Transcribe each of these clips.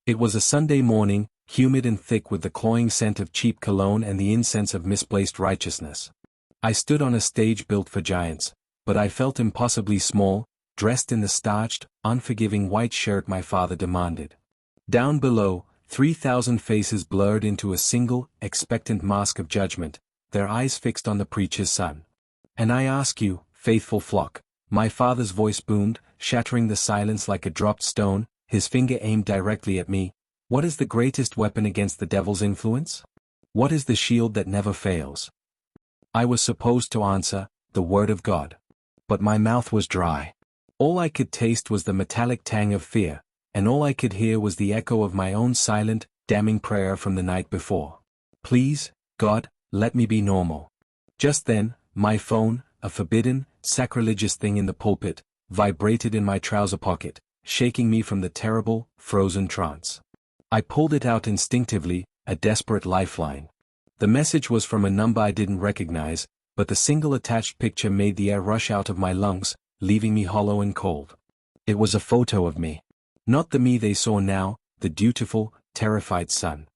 It was a Sunday morning, humid and thick with the cloying scent of cheap cologne and the incense of misplaced righteousness. I stood on a stage built for giants, but I felt impossibly small, dressed in the starched, unforgiving white shirt my father demanded. Down below, 3,000 faces blurred into a single, expectant mask of judgment, their eyes fixed on the preacher's son. "And I ask you, faithful flock," my father's voice boomed, shattering the silence like a dropped stone, his finger aimed directly at me, "what is the greatest weapon against the devil's influence? What is the shield that never fails?" I was supposed to answer, "The Word of God." But my mouth was dry. All I could taste was the metallic tang of fear, and all I could hear was the echo of my own silent, damning prayer from the night before. "Please, God, let me be normal." Just then, my phone, a forbidden, sacrilegious thing in the pulpit, vibrated in my trouser pocket, shaking me from the terrible, frozen trance. I pulled it out instinctively, a desperate lifeline. The message was from a number I didn't recognize, but the single attached picture made the air rush out of my lungs, leaving me hollow and cold. It was a photo of me. Not the me they saw now, the dutiful, terrified son.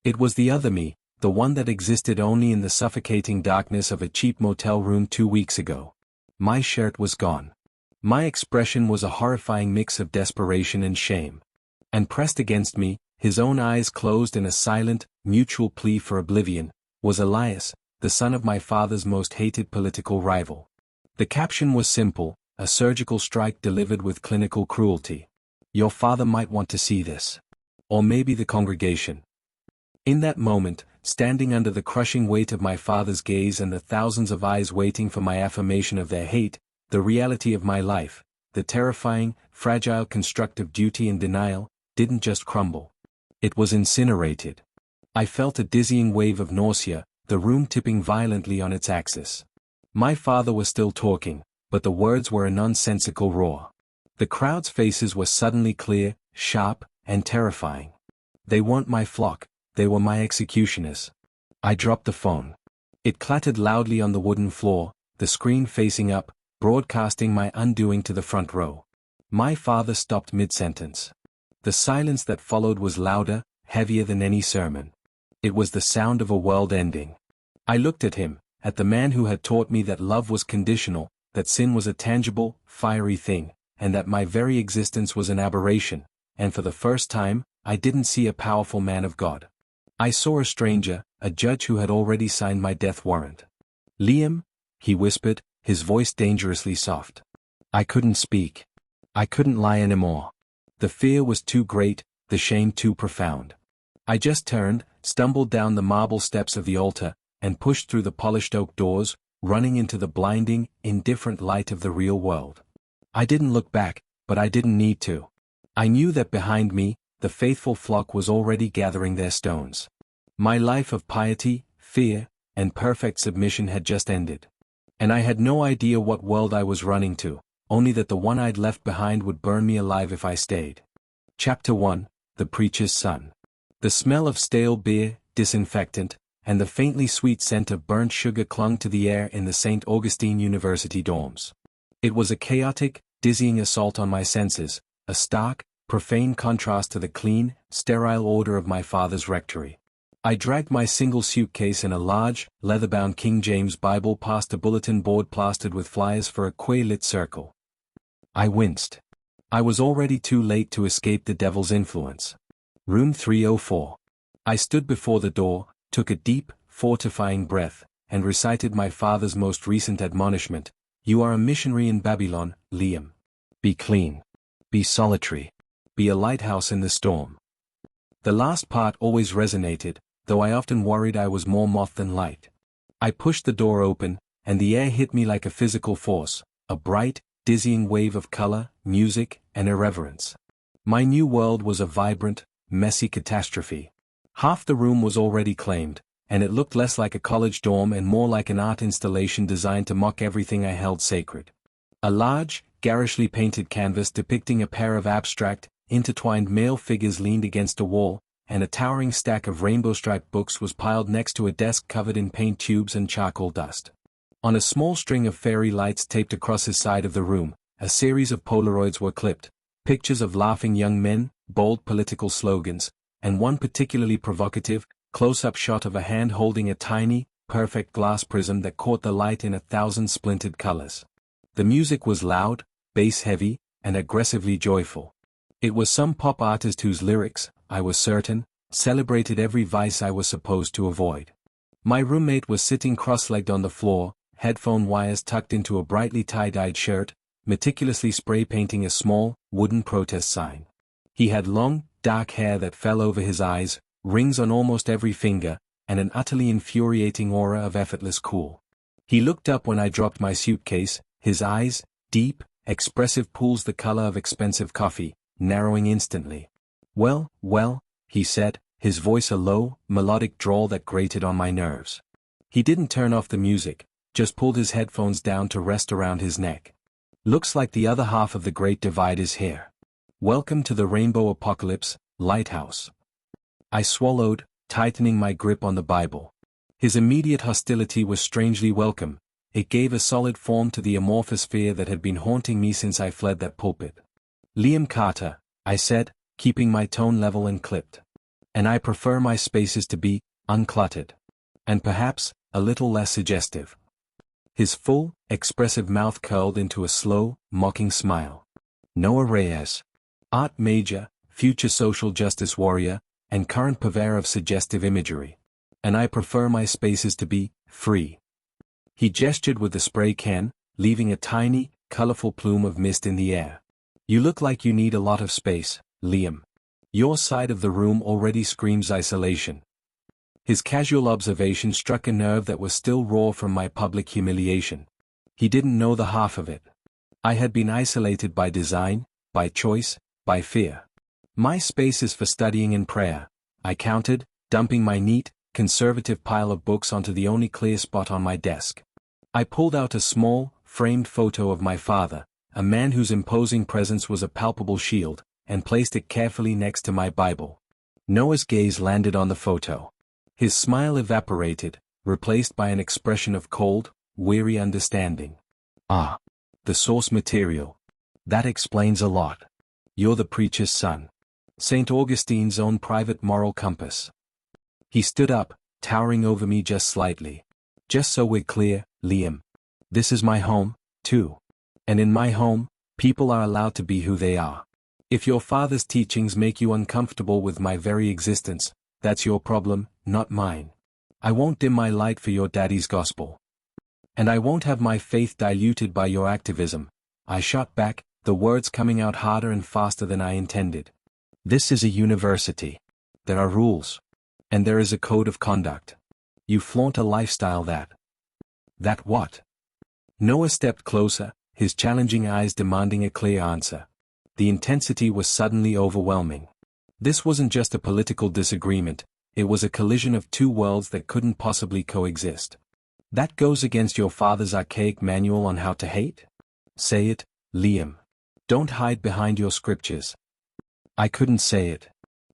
It was the other me, the one that existed only in the suffocating darkness of a cheap motel room 2 weeks ago. My shirt was gone. My expression was a horrifying mix of desperation and shame. And pressed against me, his own eyes closed in a silent, mutual plea for oblivion, was Elias, the son of my father's most hated political rival. The caption was simple, a surgical strike delivered with clinical cruelty. "Your father might want to see this. Or maybe the congregation." In that moment, standing under the crushing weight of my father's gaze and the thousands of eyes waiting for my affirmation of their hate, the reality of my life, the terrifying, fragile construct of duty and denial, didn't just crumble. It was incinerated. I felt a dizzying wave of nausea, the room tipping violently on its axis. My father was still talking, but the words were a nonsensical roar. The crowd's faces were suddenly clear, sharp, and terrifying. They weren't my flock, they were my executioners. I dropped the phone. It clattered loudly on the wooden floor, the screen facing up, broadcasting my undoing to the front row. My father stopped mid-sentence. The silence that followed was louder, heavier than any sermon. It was the sound of a world ending. I looked at him, at the man who had taught me that love was conditional, that sin was a tangible, fiery thing, and that my very existence was an aberration, and for the first time, I didn't see a powerful man of God. I saw a stranger, a judge who had already signed my death warrant. "Liam," he whispered, his voice dangerously soft. I couldn't speak. I couldn't lie anymore. The fear was too great, the shame too profound. I just turned, stumbled down the marble steps of the altar, and pushed through the polished oak doors, running into the blinding, indifferent light of the real world. I didn't look back, but I didn't need to. I knew that behind me, the faithful flock was already gathering their stones. My life of piety, fear, and perfect submission had just ended. And I had no idea what world I was running to, only that the one I'd left behind would burn me alive if I stayed. Chapter 1, The Preacher's Son. The smell of stale beer, disinfectant, and the faintly sweet scent of burnt sugar clung to the air in the St. Augustine University dorms. It was a chaotic, dizzying assault on my senses, a stark, profane contrast to the clean, sterile order of my father's rectory. I dragged my single suitcase and a large, leather-bound King James Bible past a bulletin board plastered with flyers for a quay-lit circle. I winced. I was already too late to escape the devil's influence. Room 304. I stood before the door, took a deep, fortifying breath, and recited my father's most recent admonishment: "You are a missionary in Babylon, Liam. Be clean. Be solitary. Be a lighthouse in the storm." The last part always resonated, though I often worried I was more moth than light. I pushed the door open, and the air hit me like a physical force, a bright, dizzying wave of color, music, and irreverence. My new world was a vibrant, messy catastrophe. Half the room was already claimed, and it looked less like a college dorm and more like an art installation designed to mock everything I held sacred. A large, garishly painted canvas depicting a pair of abstract, intertwined male figures leaned against a wall, and a towering stack of rainbow-striped books was piled next to a desk covered in paint tubes and charcoal dust. On a small string of fairy lights taped across his side of the room, a series of Polaroids were clipped, pictures of laughing young men, bold political slogans, and one particularly provocative, close-up shot of a hand holding a tiny, perfect glass prism that caught the light in 1,000 splintered colors. The music was loud, bass-heavy, and aggressively joyful. It was some pop artist whose lyrics, I was certain, celebrated every vice I was supposed to avoid. My roommate was sitting cross-legged on the floor, headphone wires tucked into a brightly tie-dyed shirt, meticulously spray-painting a small, wooden protest sign. He had long, dark hair that fell over his eyes, rings on almost every finger, and an utterly infuriating aura of effortless cool. He looked up when I dropped my suitcase, his eyes, deep, expressive pools the color of expensive coffee, narrowing instantly. Well, he said, his voice a low, melodic drawl that grated on my nerves. He didn't turn off the music, just pulled his headphones down to rest around his neck. Looks like the other half of the Great Divide is here. Welcome to the Rainbow Apocalypse, Lighthouse. I swallowed, tightening my grip on the Bible. His immediate hostility was strangely welcome. It gave a solid form to the amorphous fear that had been haunting me since I fled that pulpit. Liam Carter, I said, keeping my tone level and clipped. And I prefer my spaces to be uncluttered. And perhaps a little less suggestive. His full, expressive mouth curled into a slow, mocking smile. Noah Reyes. Art major, future social justice warrior, and current purveyor of suggestive imagery. And I prefer my spaces to be free. He gestured with the spray can, leaving a tiny, colorful plume of mist in the air. You look like you need a lot of space, Liam. Your side of the room already screams isolation. His casual observation struck a nerve that was still raw from my public humiliation. He didn't know the half of it. I had been isolated by design, by choice, by fear. My space is for studying and prayer, I countered, dumping my neat, conservative pile of books onto the only clear spot on my desk. I pulled out a small, framed photo of my father, a man whose imposing presence was a palpable shield, and placed it carefully next to my Bible. Noah's gaze landed on the photo. His smile evaporated, replaced by an expression of cold, weary understanding. Ah. The source material. That explains a lot. You're the preacher's son. St. Augustine's own private moral compass. He stood up, towering over me just slightly. Just so we're clear, Liam. This is my home, too. And in my home, people are allowed to be who they are. If your father's teachings make you uncomfortable with my very existence, that's your problem, not mine. I won't dim my light for your daddy's gospel. And I won't have my faith diluted by your activism. I shot back, the words coming out harder and faster than I intended. This is a university. There are rules. And there is a code of conduct. You flaunt a lifestyle that. That what? Noah stepped closer, his challenging eyes demanding a clear answer. The intensity was suddenly overwhelming. This wasn't just a political disagreement, it was a collision of two worlds that couldn't possibly coexist. That goes against your father's archaic manual on how to hate? Say it, Liam. Don't hide behind your scriptures. I couldn't say it.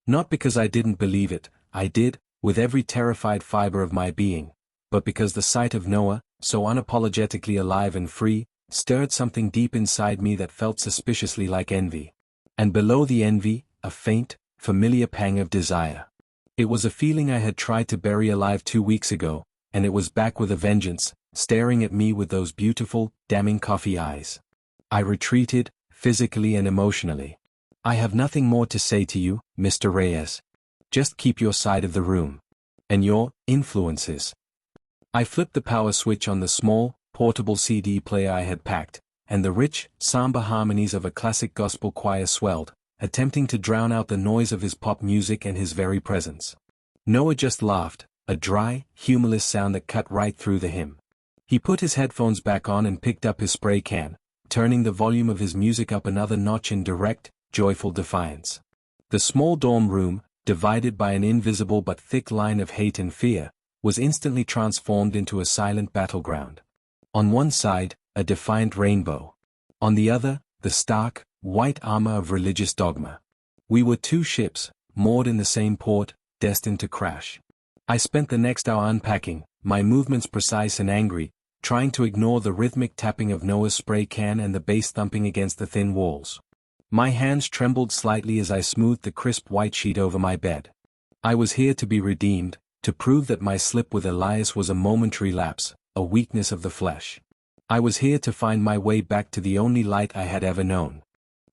Not because I didn't believe it, I did, with every terrified fiber of my being, but because the sight of Noah, so unapologetically alive and free, stirred something deep inside me that felt suspiciously like envy. And below the envy, a faint, familiar pang of desire. It was a feeling I had tried to bury alive 2 weeks ago, and it was back with a vengeance, staring at me with those beautiful, damning coffee eyes. I retreated, physically and emotionally. I have nothing more to say to you, Mr. Reyes. Just keep your side of the room. And your influences. I flipped the power switch on the small, portable CD player I had packed, and the rich, somber harmonies of a classic gospel choir swelled, attempting to drown out the noise of his pop music and his very presence. Noah just laughed, a dry, humorless sound that cut right through the hymn. He put his headphones back on and picked up his spray can, turning the volume of his music up another notch in direct, joyful defiance. The small dorm room, divided by an invisible but thick line of hate and fear, was instantly transformed into a silent battleground. On one side, a defiant rainbow. On the other, the stark, white armor of religious dogma. We were two ships, moored in the same port, destined to crash. I spent the next hour unpacking, my movements precise and angry, trying to ignore the rhythmic tapping of Noah's spray can and the bass thumping against the thin walls. My hands trembled slightly as I smoothed the crisp white sheet over my bed. I was here to be redeemed, to prove that my slip with Elias was a momentary lapse, a weakness of the flesh. I was here to find my way back to the only light I had ever known.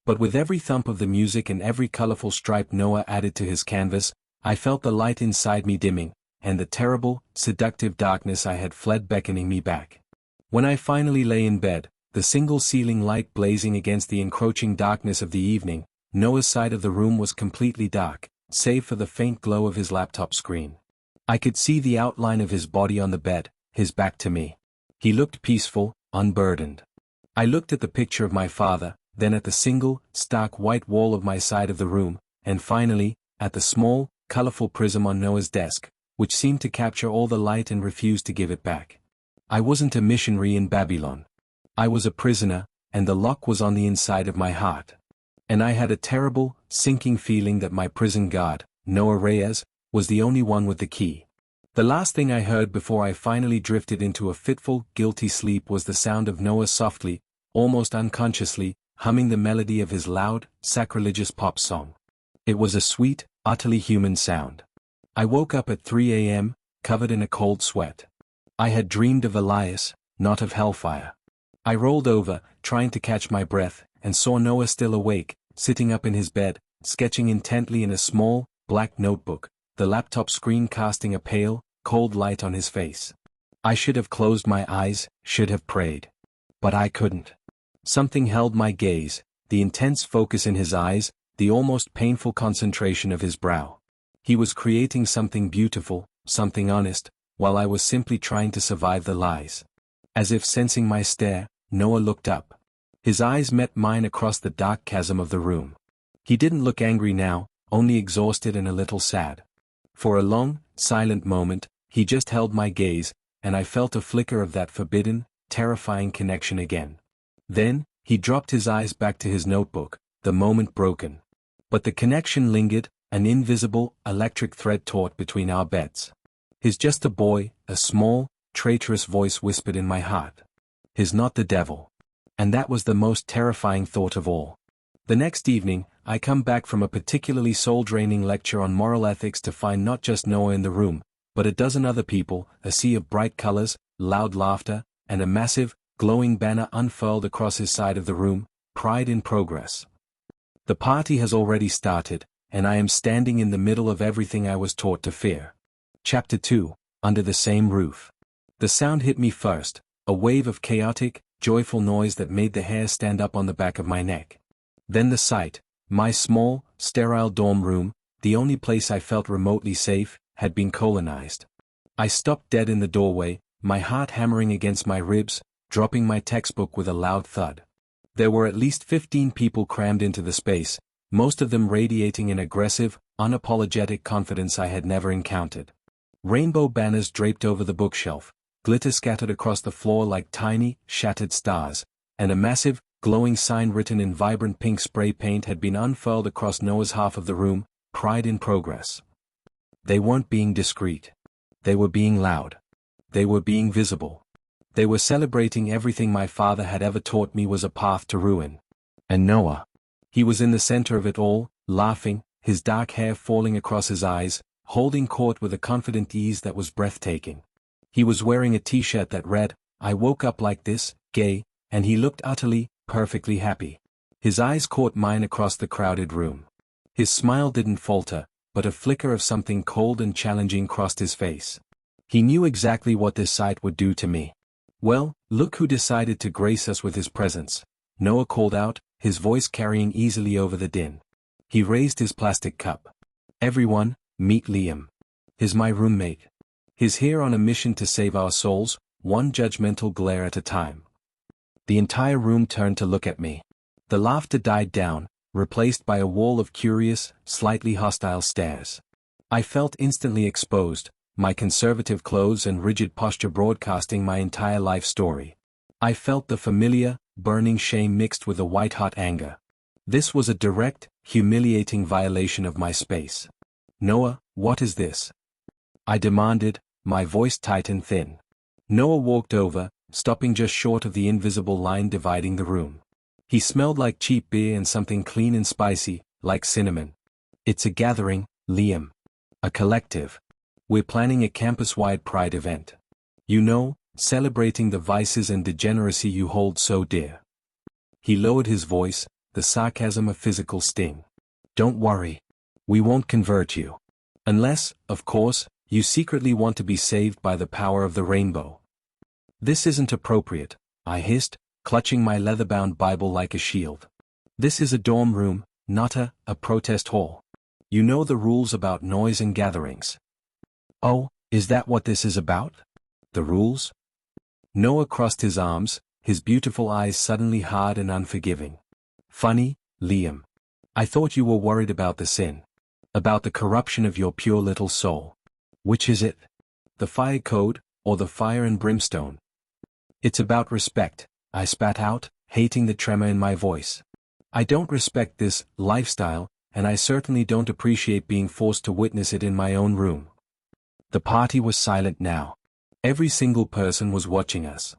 But with every thump of the music and every colorful stripe Noah added to his canvas, I felt the light inside me dimming, and the terrible, seductive darkness I had fled beckoning me back. When I finally lay in bed, the single ceiling light blazing against the encroaching darkness of the evening, Noah's side of the room was completely dark, save for the faint glow of his laptop screen. I could see the outline of his body on the bed, his back to me. He looked peaceful, unburdened. I looked at the picture of my father, then at the single, stark white wall of my side of the room, and finally, at the small, colorful prism on Noah's desk, which seemed to capture all the light and refused to give it back. I wasn't a missionary in Babylon. I was a prisoner, and the lock was on the inside of my heart. And I had a terrible, sinking feeling that my prison guard, Noah Reyes, was the only one with the key. The last thing I heard before I finally drifted into a fitful, guilty sleep was the sound of Noah softly, almost unconsciously, humming the melody of his loud, sacrilegious pop song. It was a sweet, utterly human sound. I woke up at 3 a.m., covered in a cold sweat. I had dreamed of Elias, not of hellfire. I rolled over, trying to catch my breath, and saw Noah still awake, sitting up in his bed, sketching intently in a small, black notebook, the laptop screen casting a pale, cold light on his face. I should have closed my eyes, should have prayed. But I couldn't. Something held my gaze, the intense focus in his eyes, the almost painful concentration of his brow. He was creating something beautiful, something honest, while I was simply trying to survive the lies. As if sensing my stare, Noah looked up. His eyes met mine across the dark chasm of the room. He didn't look angry now, only exhausted and a little sad. For a long, silent moment, he just held my gaze, and I felt a flicker of that forbidden, terrifying connection again. Then, he dropped his eyes back to his notebook, the moment broken. But the connection lingered, an invisible, electric thread taut between our beds. "He's just a boy," a small, traitorous voice whispered in my heart. "He's not the devil." And that was the most terrifying thought of all. The next evening, I come back from a particularly soul-draining lecture on moral ethics to find not just Noah in the room, but a dozen other people, a sea of bright colors, loud laughter, and a massive, glowing banner unfurled across his side of the room, "Pride in Progress." The party has already started, and I am standing in the middle of everything I was taught to fear. Chapter 2, Under the Same Roof. The sound hit me first, a wave of chaotic, joyful noise that made the hair stand up on the back of my neck. Then the sight, my small, sterile dorm room, the only place I felt remotely safe, had been colonized. I stopped dead in the doorway, my heart hammering against my ribs, dropping my textbook with a loud thud. There were at least 15 people crammed into the space, most of them radiating an aggressive, unapologetic confidence I had never encountered. Rainbow banners draped over the bookshelf, glitter scattered across the floor like tiny, shattered stars, and a massive, glowing sign written in vibrant pink spray paint had been unfurled across Noah's half of the room, "Pride in Progress." They weren't being discreet. They were being loud. They were being visible. They were celebrating everything my father had ever taught me was a path to ruin. And Noah. He was in the center of it all, laughing, his dark hair falling across his eyes, holding court with a confident ease that was breathtaking. He was wearing a t-shirt that read, "I woke up like this, gay," and he looked utterly, perfectly happy. His eyes caught mine across the crowded room. His smile didn't falter, but a flicker of something cold and challenging crossed his face. He knew exactly what this sight would do to me. "Well, look who decided to grace us with his presence," Noah called out, his voice carrying easily over the din. He raised his plastic cup. "Everyone, meet Liam. He's my roommate. He's here on a mission to save our souls, one judgmental glare at a time." The entire room turned to look at me. The laughter died down, replaced by a wall of curious, slightly hostile stares. I felt instantly exposed, my conservative clothes and rigid posture broadcasting my entire life story. I felt the familiar, burning shame mixed with a white-hot anger. This was a direct, humiliating violation of my space. "Noah, what is this?" I demanded, my voice tight and thin. Noah walked over, stopping just short of the invisible line dividing the room. He smelled like cheap beer and something clean and spicy, like cinnamon. It's a gathering, Liam. A collective. We're planning a campus-wide pride event. You know, celebrating the vices and degeneracy you hold so dear. He lowered his voice, the sarcasm a physical sting. Don't worry. We won't convert you. Unless, of course, you secretly want to be saved by the power of the rainbow. This isn't appropriate, I hissed, clutching my leather-bound Bible like a shield. This is a dorm room, not a protest hall. You know the rules about noise and gatherings. Oh, is that what this is about? The rules? Noah crossed his arms, his beautiful eyes suddenly hard and unforgiving. Funny, Liam. I thought you were worried about the sin. About the corruption of your pure little soul. Which is it? The fire code, or the fire and brimstone? It's about respect, I spat out, hating the tremor in my voice. I don't respect this lifestyle, and I certainly don't appreciate being forced to witness it in my own room. The party was silent now. Every single person was watching us.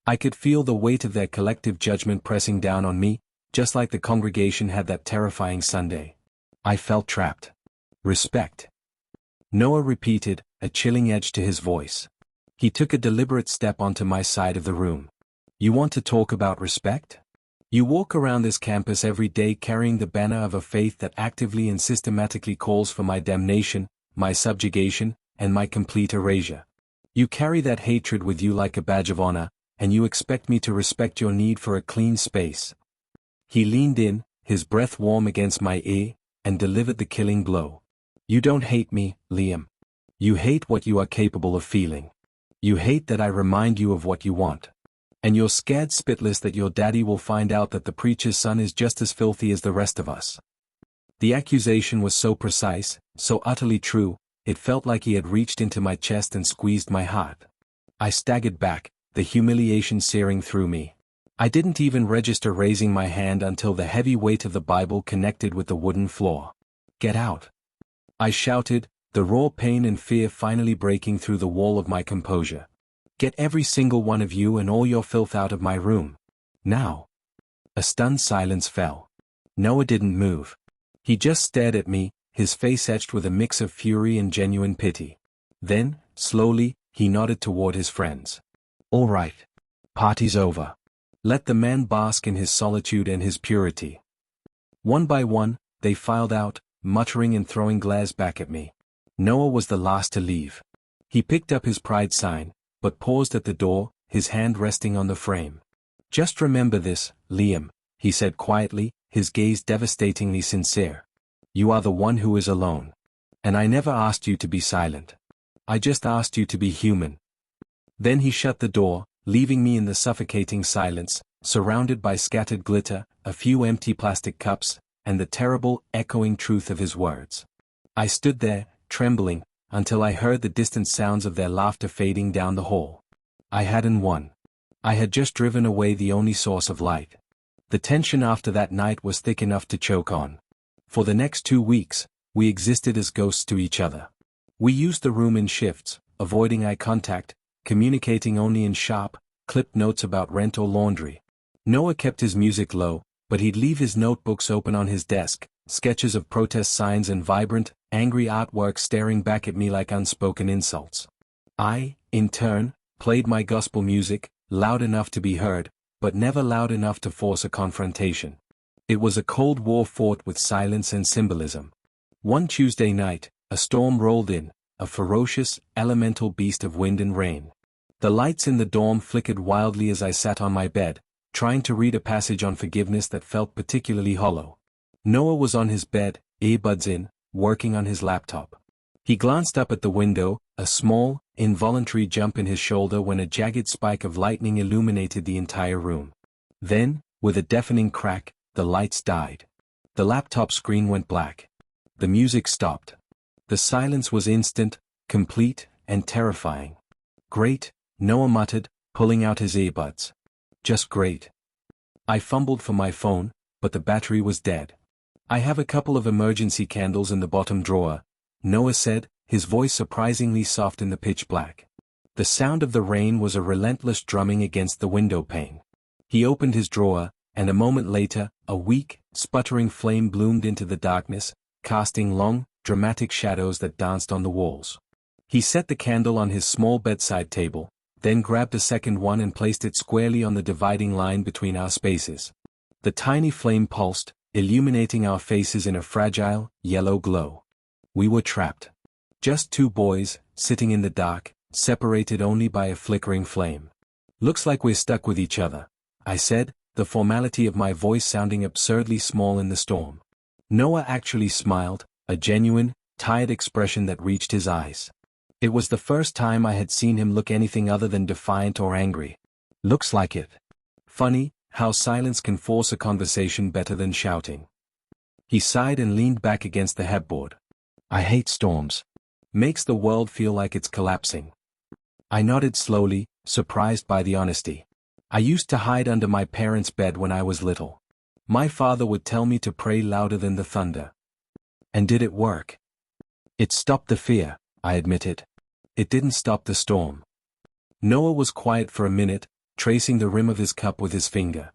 I could feel the weight of their collective judgment pressing down on me, just like the congregation had that terrifying Sunday. I felt trapped. Respect. Noah repeated, a chilling edge to his voice. He took a deliberate step onto my side of the room. You want to talk about respect? You walk around this campus every day carrying the banner of a faith that actively and systematically calls for my damnation, my subjugation, and my complete erasure. You carry that hatred with you like a badge of honor, and you expect me to respect your need for a clean space. He leaned in, his breath warm against my ear, and delivered the killing blow. You don't hate me, Liam. You hate what you are capable of feeling. You hate that I remind you of what you want. And you're scared spitless that your daddy will find out that the preacher's son is just as filthy as the rest of us. The accusation was so precise, so utterly true, it felt like he had reached into my chest and squeezed my heart. I staggered back, the humiliation searing through me. I didn't even register raising my hand until the heavy weight of the Bible connected with the wooden floor. Get out! I shouted, the raw pain and fear finally breaking through the wall of my composure. Get every single one of you and all your filth out of my room. Now. A stunned silence fell. Noah didn't move. He just stared at me, his face etched with a mix of fury and genuine pity. Then, slowly, he nodded toward his friends. All right. Party's over. Let the man bask in his solitude and his purity. One by one, they filed out, muttering and throwing glares back at me. Noah was the last to leave. He picked up his pride sign, but paused at the door, his hand resting on the frame. Just remember this, Liam, he said quietly, his gaze devastatingly sincere. You are the one who is alone. And I never asked you to be silent. I just asked you to be human. Then he shut the door, leaving me in the suffocating silence, surrounded by scattered glitter, a few empty plastic cups, and the terrible, echoing truth of his words. I stood there, trembling, until I heard the distant sounds of their laughter fading down the hall. I hadn't won. I had just driven away the only source of light. The tension after that night was thick enough to choke on. For the next 2 weeks, we existed as ghosts to each other. We used the room in shifts, avoiding eye contact, communicating only in sharp, clipped notes about rent or laundry. Noah kept his music low, but he'd leave his notebooks open on his desk, sketches of protest signs and vibrant, angry artwork staring back at me like unspoken insults. I, in turn, played my gospel music, loud enough to be heard, but never loud enough to force a confrontation. It was a cold war fought with silence and symbolism. One Tuesday night, a storm rolled in, a ferocious, elemental beast of wind and rain. The lights in the dorm flickered wildly as I sat on my bed, trying to read a passage on forgiveness that felt particularly hollow. Noah was on his bed, earbuds in, working on his laptop. He glanced up at the window, a small, involuntary jump in his shoulder when a jagged spike of lightning illuminated the entire room. Then, with a deafening crack, the lights died. The laptop screen went black. The music stopped. The silence was instant, complete, and terrifying. Great, Noah muttered, pulling out his earbuds. Just great. I fumbled for my phone, but the battery was dead. I have a couple of emergency candles in the bottom drawer, Noah said, his voice surprisingly soft in the pitch black. The sound of the rain was a relentless drumming against the window pane. He opened his drawer, and a moment later, a weak, sputtering flame bloomed into the darkness, casting long, dramatic shadows that danced on the walls. He set the candle on his small bedside table, then grabbed a second one and placed it squarely on the dividing line between our spaces. The tiny flame pulsed, illuminating our faces in a fragile, yellow glow. We were trapped. Just two boys, sitting in the dark, separated only by a flickering flame. "Looks like we're stuck with each other," I said, the formality of my voice sounding absurdly small in the storm. Noah actually smiled, a genuine, tired expression that reached his eyes. It was the first time I had seen him look anything other than defiant or angry. "Looks like it. Funny, how silence can force a conversation better than shouting." He sighed and leaned back against the headboard. "I hate storms. Makes the world feel like it's collapsing." I nodded slowly, surprised by the honesty. "I used to hide under my parents' bed when I was little. My father would tell me to pray louder than the thunder." "And did it work?" "It stopped the fear," I admitted. "It didn't stop the storm." Noah was quiet for a minute, tracing the rim of his cup with his finger.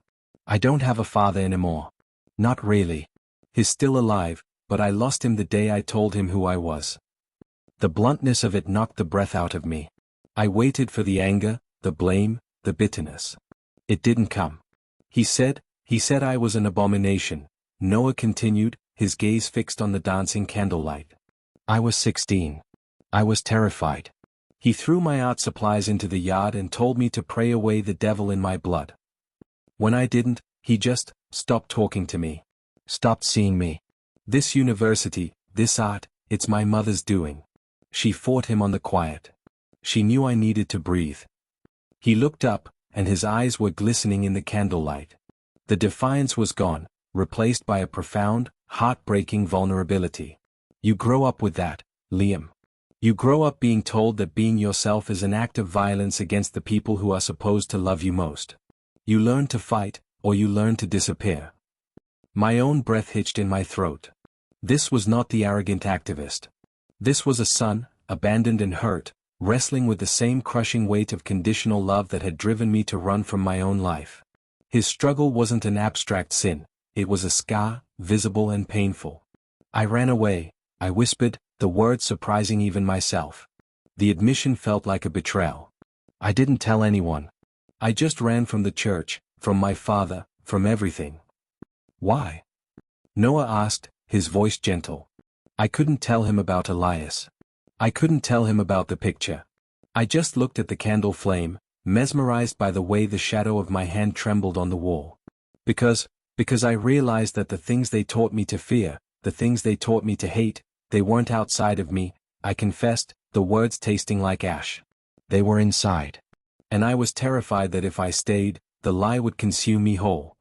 "I don't have a father anymore. Not really. He's still alive, but I lost him the day I told him who I was." The bluntness of it knocked the breath out of me. I waited for the anger, the blame, the bitterness. It didn't come. He said I was an abomination," Noah continued, his gaze fixed on the dancing candlelight. "I was 16. I was terrified. He threw my art supplies into the yard and told me to pray away the devil in my blood. When I didn't, he just stopped talking to me. Stopped seeing me. This university, this art, it's my mother's doing." She fought him on the quiet. She knew I needed to breathe. He looked up, and his eyes were glistening in the candlelight. The defiance was gone, replaced by a profound, heartbreaking vulnerability. "You grow up with that, Liam. You grow up being told that being yourself is an act of violence against the people who are supposed to love you most. You learn to fight, or you learn to disappear." My own breath hitched in my throat. This was not the arrogant activist. This was a son, abandoned and hurt, wrestling with the same crushing weight of conditional love that had driven me to run from my own life. His struggle wasn't an abstract sin, it was a scar, visible and painful. "I ran away," I whispered, the words surprising even myself. The admission felt like a betrayal. "I didn't tell anyone. I just ran from the church, from my father, from everything." "Why?" Noah asked, his voice gentle. "I couldn't tell him about Elias. I couldn't tell him about the picture. I just looked at the candle flame, mesmerized by the way the shadow of my hand trembled on the wall. Because I realized that the things they taught me to fear, the things they taught me to hate, they weren't outside of me," I confessed, the words tasting like ash. "They were inside. And I was terrified that if I stayed, the lie would consume me whole."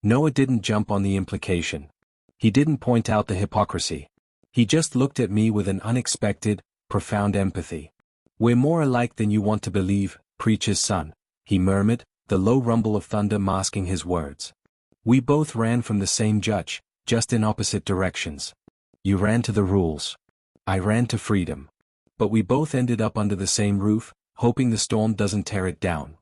Noah didn't jump on the implication. He didn't point out the hypocrisy. He just looked at me with an unexpected, profound empathy. "We're more alike than you want to believe, preacher's son," he murmured, the low rumble of thunder masking his words. "We both ran from the same judge, just in opposite directions. You ran to the rules. I ran to freedom. But we both ended up under the same roof, hoping the storm doesn't tear it down."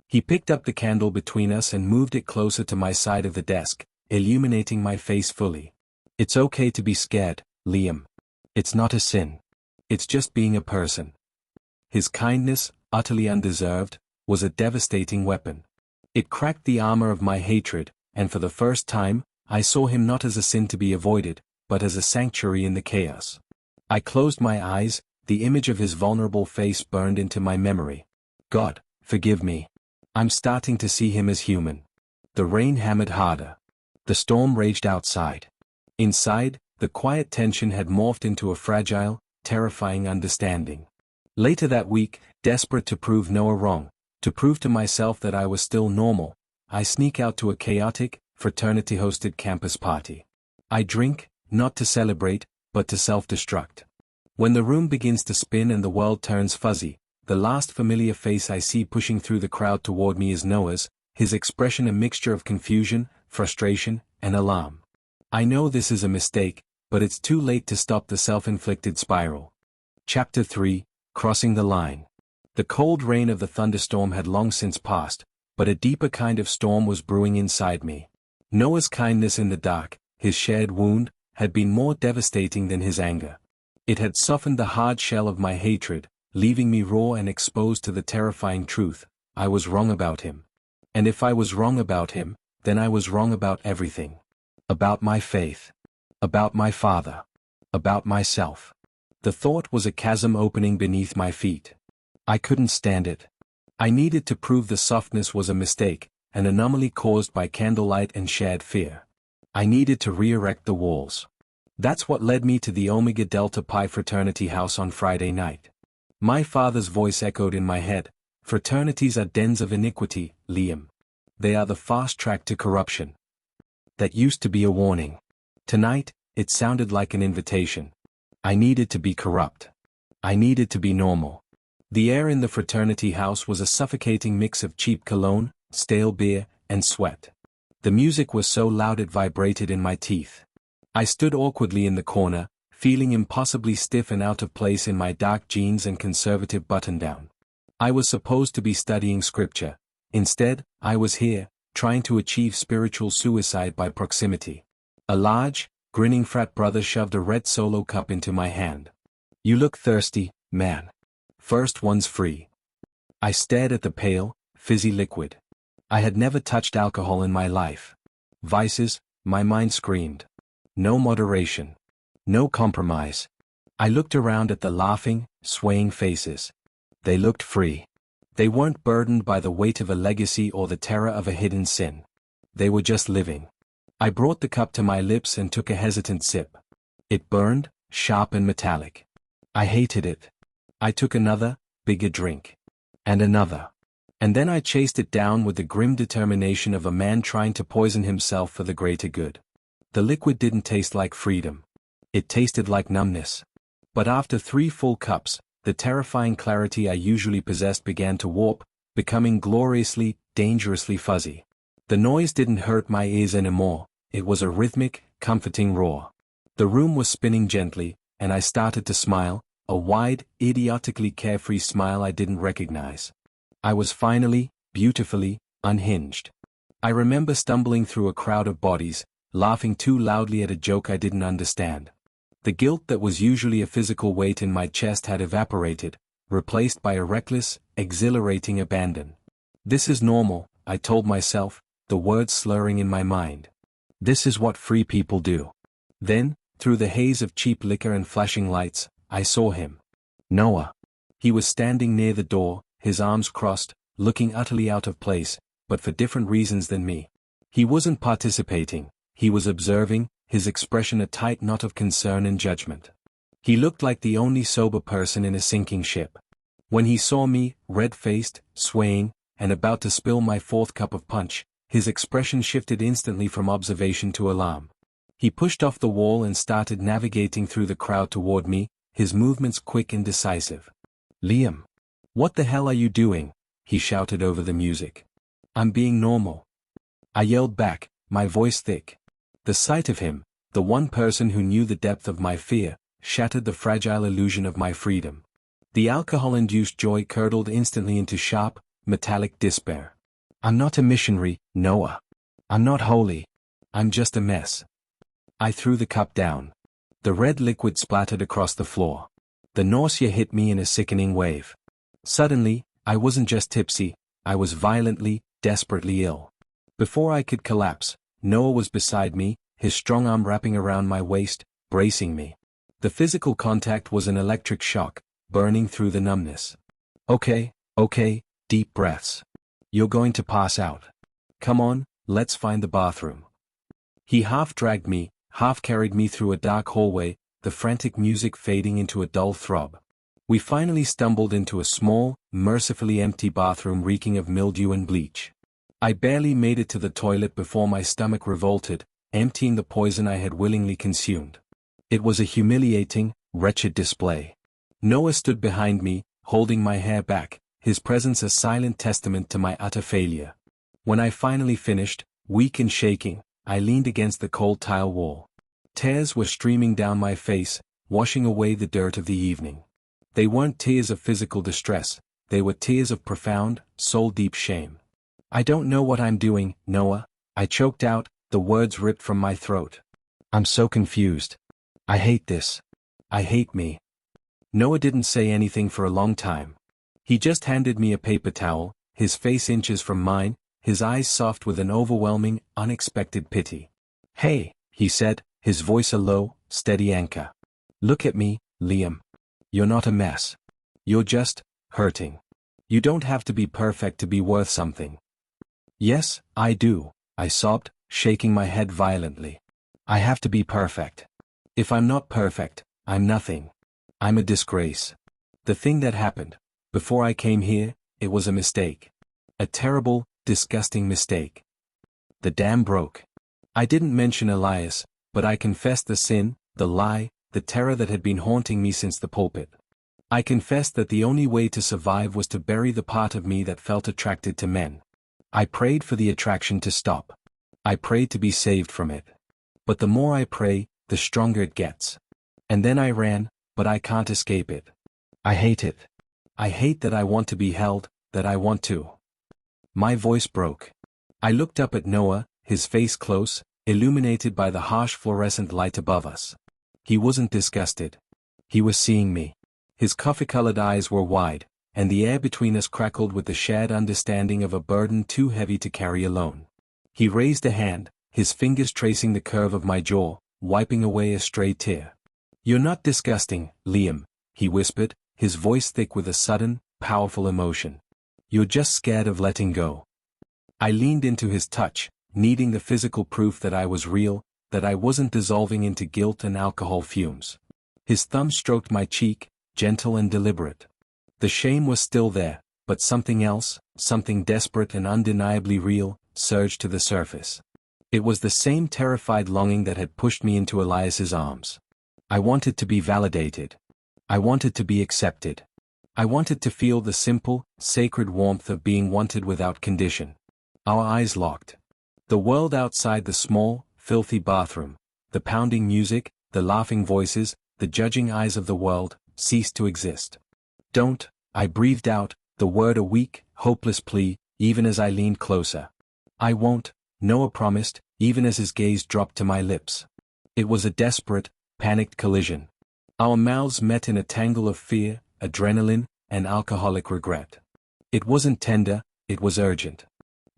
He picked up the candle between us and moved it closer to my side of the desk, illuminating my face fully. "It's okay to be scared, Liam. It's not a sin. It's just being a person." His kindness, utterly undeserved, was a devastating weapon. It cracked the armor of my hatred, and for the first time, I saw him not as a sin to be avoided, but as a sanctuary in the chaos. I closed my eyes, the image of his vulnerable face burned into my memory. God, forgive me. I'm starting to see him as human. The rain hammered harder. The storm raged outside. Inside, the quiet tension had morphed into a fragile, terrifying understanding. Later that week, desperate to prove Noah wrong, to prove to myself that I was still normal, I sneak out to a chaotic, fraternity-hosted campus party. I drink, not to celebrate, but to self-destruct. When the room begins to spin and the world turns fuzzy, the last familiar face I see pushing through the crowd toward me is Noah's, his expression a mixture of confusion, frustration, and alarm. I know this is a mistake, but it's too late to stop the self-inflicted spiral. Chapter 3, Crossing the Line. The cold rain of the thunderstorm had long since passed, but a deeper kind of storm was brewing inside me. Noah's kindness in the dark, his shared wound, had been more devastating than his anger. It had softened the hard shell of my hatred, leaving me raw and exposed to the terrifying truth: I was wrong about him. And if I was wrong about him, then I was wrong about everything. About my faith. About my father. About myself. The thought was a chasm opening beneath my feet. I couldn't stand it. I needed to prove the softness was a mistake, an anomaly caused by candlelight and shared fear. I needed to re-erect the walls. That's what led me to the Omega Delta Pi fraternity house on Friday night. My father's voice echoed in my head: fraternities are dens of iniquity, Liam. They are the fast track to corruption. That used to be a warning. Tonight, it sounded like an invitation. I needed to be corrupt. I needed to be normal. The air in the fraternity house was a suffocating mix of cheap cologne, stale beer, and sweat. The music was so loud it vibrated in my teeth. I stood awkwardly in the corner, feeling impossibly stiff and out of place in my dark jeans and conservative button-down. I was supposed to be studying scripture. Instead, I was here, trying to achieve spiritual suicide by proximity. A large, grinning frat brother shoved a red Solo cup into my hand. "You look thirsty, man. First one's free." I stared at the pale, fizzy liquid. I had never touched alcohol in my life. Vices, my mind screamed. No moderation. No compromise. I looked around at the laughing, swaying faces. They looked free. They weren't burdened by the weight of a legacy or the terror of a hidden sin. They were just living. I brought the cup to my lips and took a hesitant sip. It burned, sharp and metallic. I hated it. I took another, bigger drink. And another. And then I chased it down with the grim determination of a man trying to poison himself for the greater good. The liquid didn't taste like freedom. It tasted like numbness. But after 3 full cups, the terrifying clarity I usually possessed began to warp, becoming gloriously, dangerously fuzzy. The noise didn't hurt my ears anymore. It was a rhythmic, comforting roar. The room was spinning gently, and I started to smile, a wide, idiotically carefree smile I didn't recognize. I was finally, beautifully, unhinged. I remember stumbling through a crowd of bodies, laughing too loudly at a joke I didn't understand. The guilt that was usually a physical weight in my chest had evaporated, replaced by a reckless, exhilarating abandon. This is normal, I told myself, the words slurring in my mind. This is what free people do. Then, through the haze of cheap liquor and flashing lights, I saw him. Noah. He was standing near the door, his arms crossed, looking utterly out of place, but for different reasons than me. He wasn't participating, he was observing, his expression a tight knot of concern and judgment. He looked like the only sober person in a sinking ship. When he saw me, red-faced, swaying, and about to spill my 4th cup of punch, his expression shifted instantly from observation to alarm. He pushed off the wall and started navigating through the crowd toward me, his movements quick and decisive. "Liam. What the hell are you doing?" he shouted over the music. "I'm being normal." I yelled back, my voice thick. The sight of him, the one person who knew the depth of my fear, shattered the fragile illusion of my freedom. The alcohol-induced joy curdled instantly into sharp, metallic despair. "I'm not a missionary, Noah. I'm not holy. I'm just a mess." I threw the cup down. The red liquid splattered across the floor. The nausea hit me in a sickening wave. Suddenly, I wasn't just tipsy, I was violently, desperately ill. Before I could collapse, Noah was beside me, his strong arm wrapping around my waist, bracing me. The physical contact was an electric shock, burning through the numbness. Okay, deep breaths. You're going to pass out. Come on, let's find the bathroom." He half dragged me, half carried me through a dark hallway, the frantic music fading into a dull throb. We finally stumbled into a small, mercifully empty bathroom reeking of mildew and bleach. I barely made it to the toilet before my stomach revolted, emptying the poison I had willingly consumed. It was a humiliating, wretched display. Noah stood behind me, holding my hair back, his presence a silent testament to my utter failure. When I finally finished, weak and shaking, I leaned against the cold tile wall. Tears were streaming down my face, washing away the dirt of the evening. They weren't tears of physical distress, they were tears of profound, soul-deep shame. I don't know what I'm doing, Noah, I choked out, the words ripped from my throat. I'm so confused. I hate this. I hate me. Noah didn't say anything for a long time. He just handed me a paper towel, his face inches from mine, his eyes soft with an overwhelming, unexpected pity. Hey, he said, his voice a low, steady anchor. Look at me, Liam. You're not a mess. You're just hurting. You don't have to be perfect to be worth something. Yes, I do, I sobbed, shaking my head violently. I have to be perfect. If I'm not perfect, I'm nothing. I'm a disgrace. The thing that happened, before I came here, it was a mistake. A terrible, disgusting mistake. The dam broke. I didn't mention Elias, but I confessed the sin, the lie, the terror that had been haunting me since the pulpit. I confessed that the only way to survive was to bury the part of me that felt attracted to men. I prayed for the attraction to stop. I prayed to be saved from it. But the more I pray, the stronger it gets. And then I ran, but I can't escape it. I hate it. I hate that I want to be held, that I want to. My voice broke. I looked up at Noah, his face close, illuminated by the harsh fluorescent light above us. He wasn't disgusted. He was seeing me. His coffee-colored eyes were wide, and the air between us crackled with the shared understanding of a burden too heavy to carry alone. He raised a hand, his fingers tracing the curve of my jaw, wiping away a stray tear. You're not disgusting, Liam, he whispered, his voice thick with a sudden, powerful emotion. You're just scared of letting go. I leaned into his touch, needing the physical proof that I was real, that I wasn't dissolving into guilt and alcohol fumes. His thumb stroked my cheek, gentle and deliberate. The shame was still there, but something else, something desperate and undeniably real, surged to the surface. It was the same terrified longing that had pushed me into Elias's arms. I wanted to be validated. I wanted to be accepted. I wanted to feel the simple, sacred warmth of being wanted without condition. Our eyes locked. The world outside the small, filthy bathroom, the pounding music, the laughing voices, the judging eyes of the world, ceased to exist. Don't, I breathed out, the word a weak, hopeless plea, even as I leaned closer. I won't, Noah promised, even as his gaze dropped to my lips. It was a desperate, panicked collision. Our mouths met in a tangle of fear, adrenaline, and alcoholic regret. It wasn't tender, it was urgent.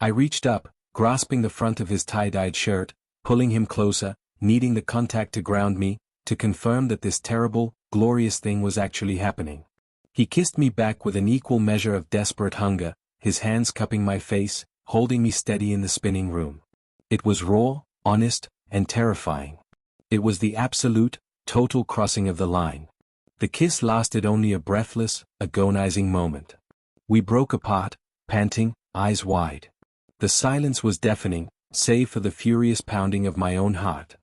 I reached up, grasping the front of his tie-dyed shirt, pulling him closer, needing the contact to ground me, to confirm that this terrible, glorious thing was actually happening. He kissed me back with an equal measure of desperate hunger, his hands cupping my face, holding me steady in the spinning room. It was raw, honest, and terrifying. It was the absolute, total crossing of the line. The kiss lasted only a breathless, agonizing moment. We broke apart, panting, eyes wide. The silence was deafening, save for the furious pounding of my own heart.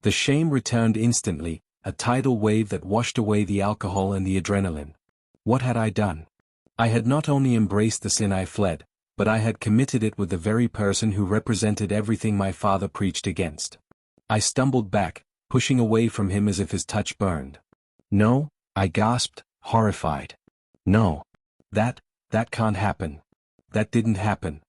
The shame returned instantly, a tidal wave that washed away the alcohol and the adrenaline. What had I done? I had not only embraced the sin I fled, but I had committed it with the very person who represented everything my father preached against. I stumbled back, pushing away from him as if his touch burned. No, I gasped, horrified. No. That can't happen. That didn't happen.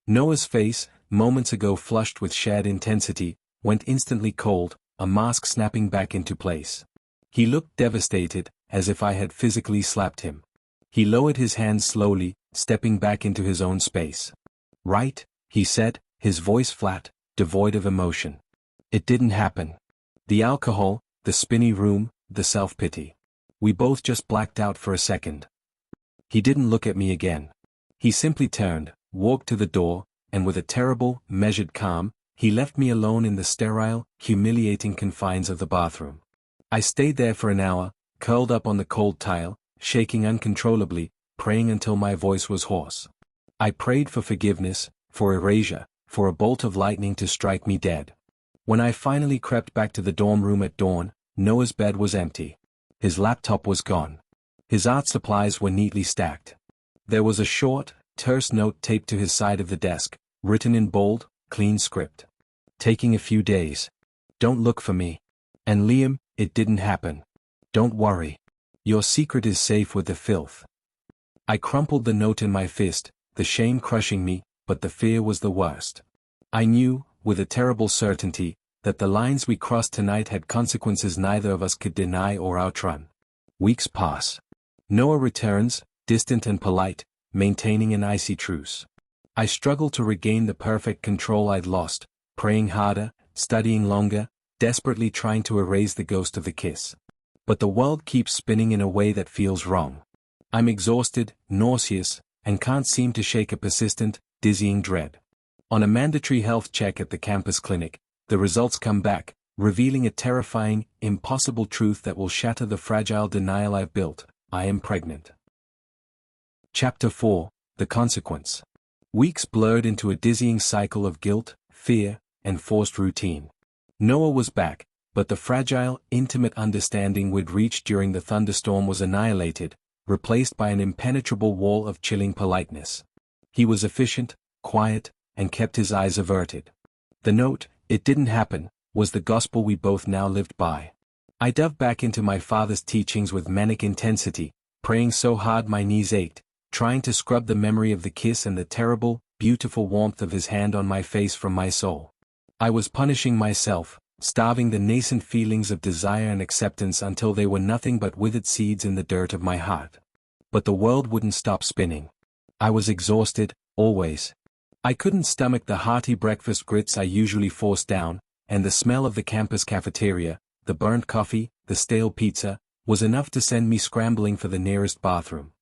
Noah's face, moments ago flushed with shared intensity, went instantly cold, a mask snapping back into place. He looked devastated, as if I had physically slapped him. He lowered his hands slowly, stepping back into his own space. Right, he said, his voice flat, devoid of emotion. It didn't happen. The alcohol, the spinny room, the self-pity. We both just blacked out for a second. He didn't look at me again. He simply turned, walked to the door, and with a terrible, measured calm, he left me alone in the sterile, humiliating confines of the bathroom. I stayed there for an hour, curled up on the cold tile, shaking uncontrollably, praying until my voice was hoarse. I prayed for forgiveness, for erasure, for a bolt of lightning to strike me dead. When I finally crept back to the dorm room at dawn, Noah's bed was empty. His laptop was gone. His art supplies were neatly stacked. There was a short, terse note taped to his side of the desk, written in bold, clean script. Taking a few days. Don't look for me. And Liam, it didn't happen. Don't worry. Your secret is safe with the filth. I crumpled the note in my fist, the shame crushing me, but the fear was the worst. I knew, with a terrible certainty, that the lines we crossed tonight had consequences neither of us could deny or outrun. Weeks pass. Noah returns, distant and polite, maintaining an icy truce. I struggle to regain the perfect control I'd lost, praying harder, studying longer, desperately trying to erase the ghost of the kiss. But the world keeps spinning in a way that feels wrong. I'm exhausted, nauseous, and can't seem to shake a persistent, dizzying dread. On a mandatory health check at the campus clinic, the results come back, revealing a terrifying, impossible truth that will shatter the fragile denial I've built: I am pregnant. Chapter 4: The Consequence. Weeks blurred into a dizzying cycle of guilt, fear, and forced routine. Noah was back, but the fragile, intimate understanding we'd reached during the thunderstorm was annihilated, replaced by an impenetrable wall of chilling politeness. He was efficient, quiet, and kept his eyes averted. The note, "It didn't happen," was the gospel we both now lived by. I dove back into my father's teachings with manic intensity, praying so hard my knees ached, trying to scrub the memory of the kiss and the terrible, beautiful warmth of his hand on my face from my soul. I was punishing myself, starving the nascent feelings of desire and acceptance until they were nothing but withered seeds in the dirt of my heart. But the world wouldn't stop spinning. I was exhausted, always. I couldn't stomach the hearty breakfast grits I usually forced down, and the smell of the campus cafeteria, the burnt coffee, the stale pizza, was enough to send me scrambling for the nearest bathroom.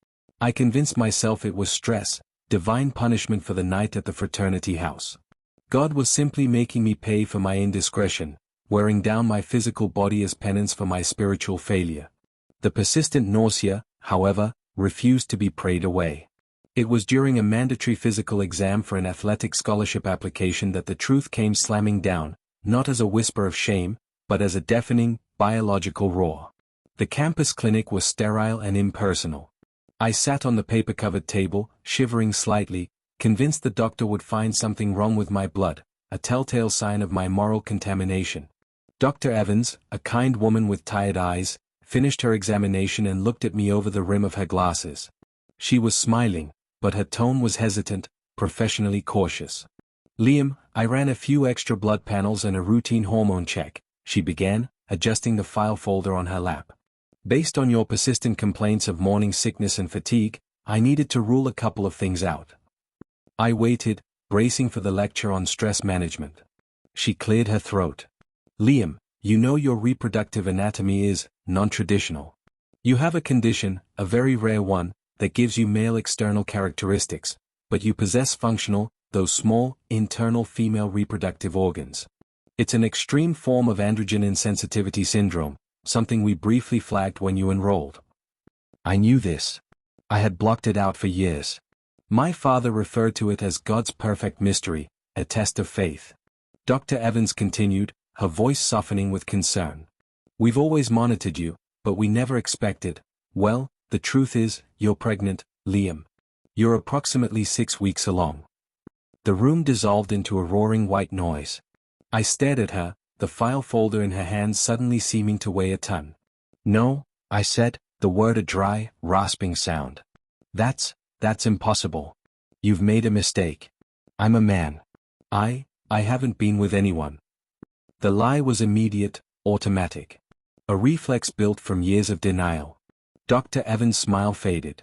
I convinced myself it was stress, divine punishment for the night at the fraternity house. God was simply making me pay for my indiscretion, wearing down my physical body as penance for my spiritual failure. The persistent nausea, however, refused to be prayed away. It was during a mandatory physical exam for an athletic scholarship application that the truth came slamming down, not as a whisper of shame, but as a deafening, biological roar. The campus clinic was sterile and impersonal. I sat on the paper-covered table, shivering slightly, convinced the doctor would find something wrong with my blood, a telltale sign of my moral contamination. Dr. Evans, a kind woman with tired eyes, finished her examination and looked at me over the rim of her glasses. She was smiling, but her tone was hesitant, professionally cautious. "Liam, I ran a few extra blood panels and a routine hormone check," she began, adjusting the file folder on her lap. "Based on your persistent complaints of morning sickness and fatigue, I needed to rule a couple of things out." I waited, bracing for the lecture on stress management. She cleared her throat. "Liam, you know your reproductive anatomy is non-traditional. You have a condition, a very rare one, that gives you male external characteristics, but you possess functional, though small, internal female reproductive organs. It's an extreme form of androgen insensitivity syndrome, something we briefly flagged when you enrolled." I knew this. I had blocked it out for years. My father referred to it as God's perfect mystery, a test of faith. Dr. Evans continued, her voice softening with concern. "We've always monitored you, but we never expected. Well, the truth is, you're pregnant, Liam. You're approximately 6 weeks along." The room dissolved into a roaring white noise. I stared at her, the file folder in her hands suddenly seeming to weigh a ton. "No," I said, the word a dry, rasping sound. That's impossible. You've made a mistake. I'm a man. I haven't been with anyone." The lie was immediate, automatic. A reflex built from years of denial. Dr. Evans' smile faded.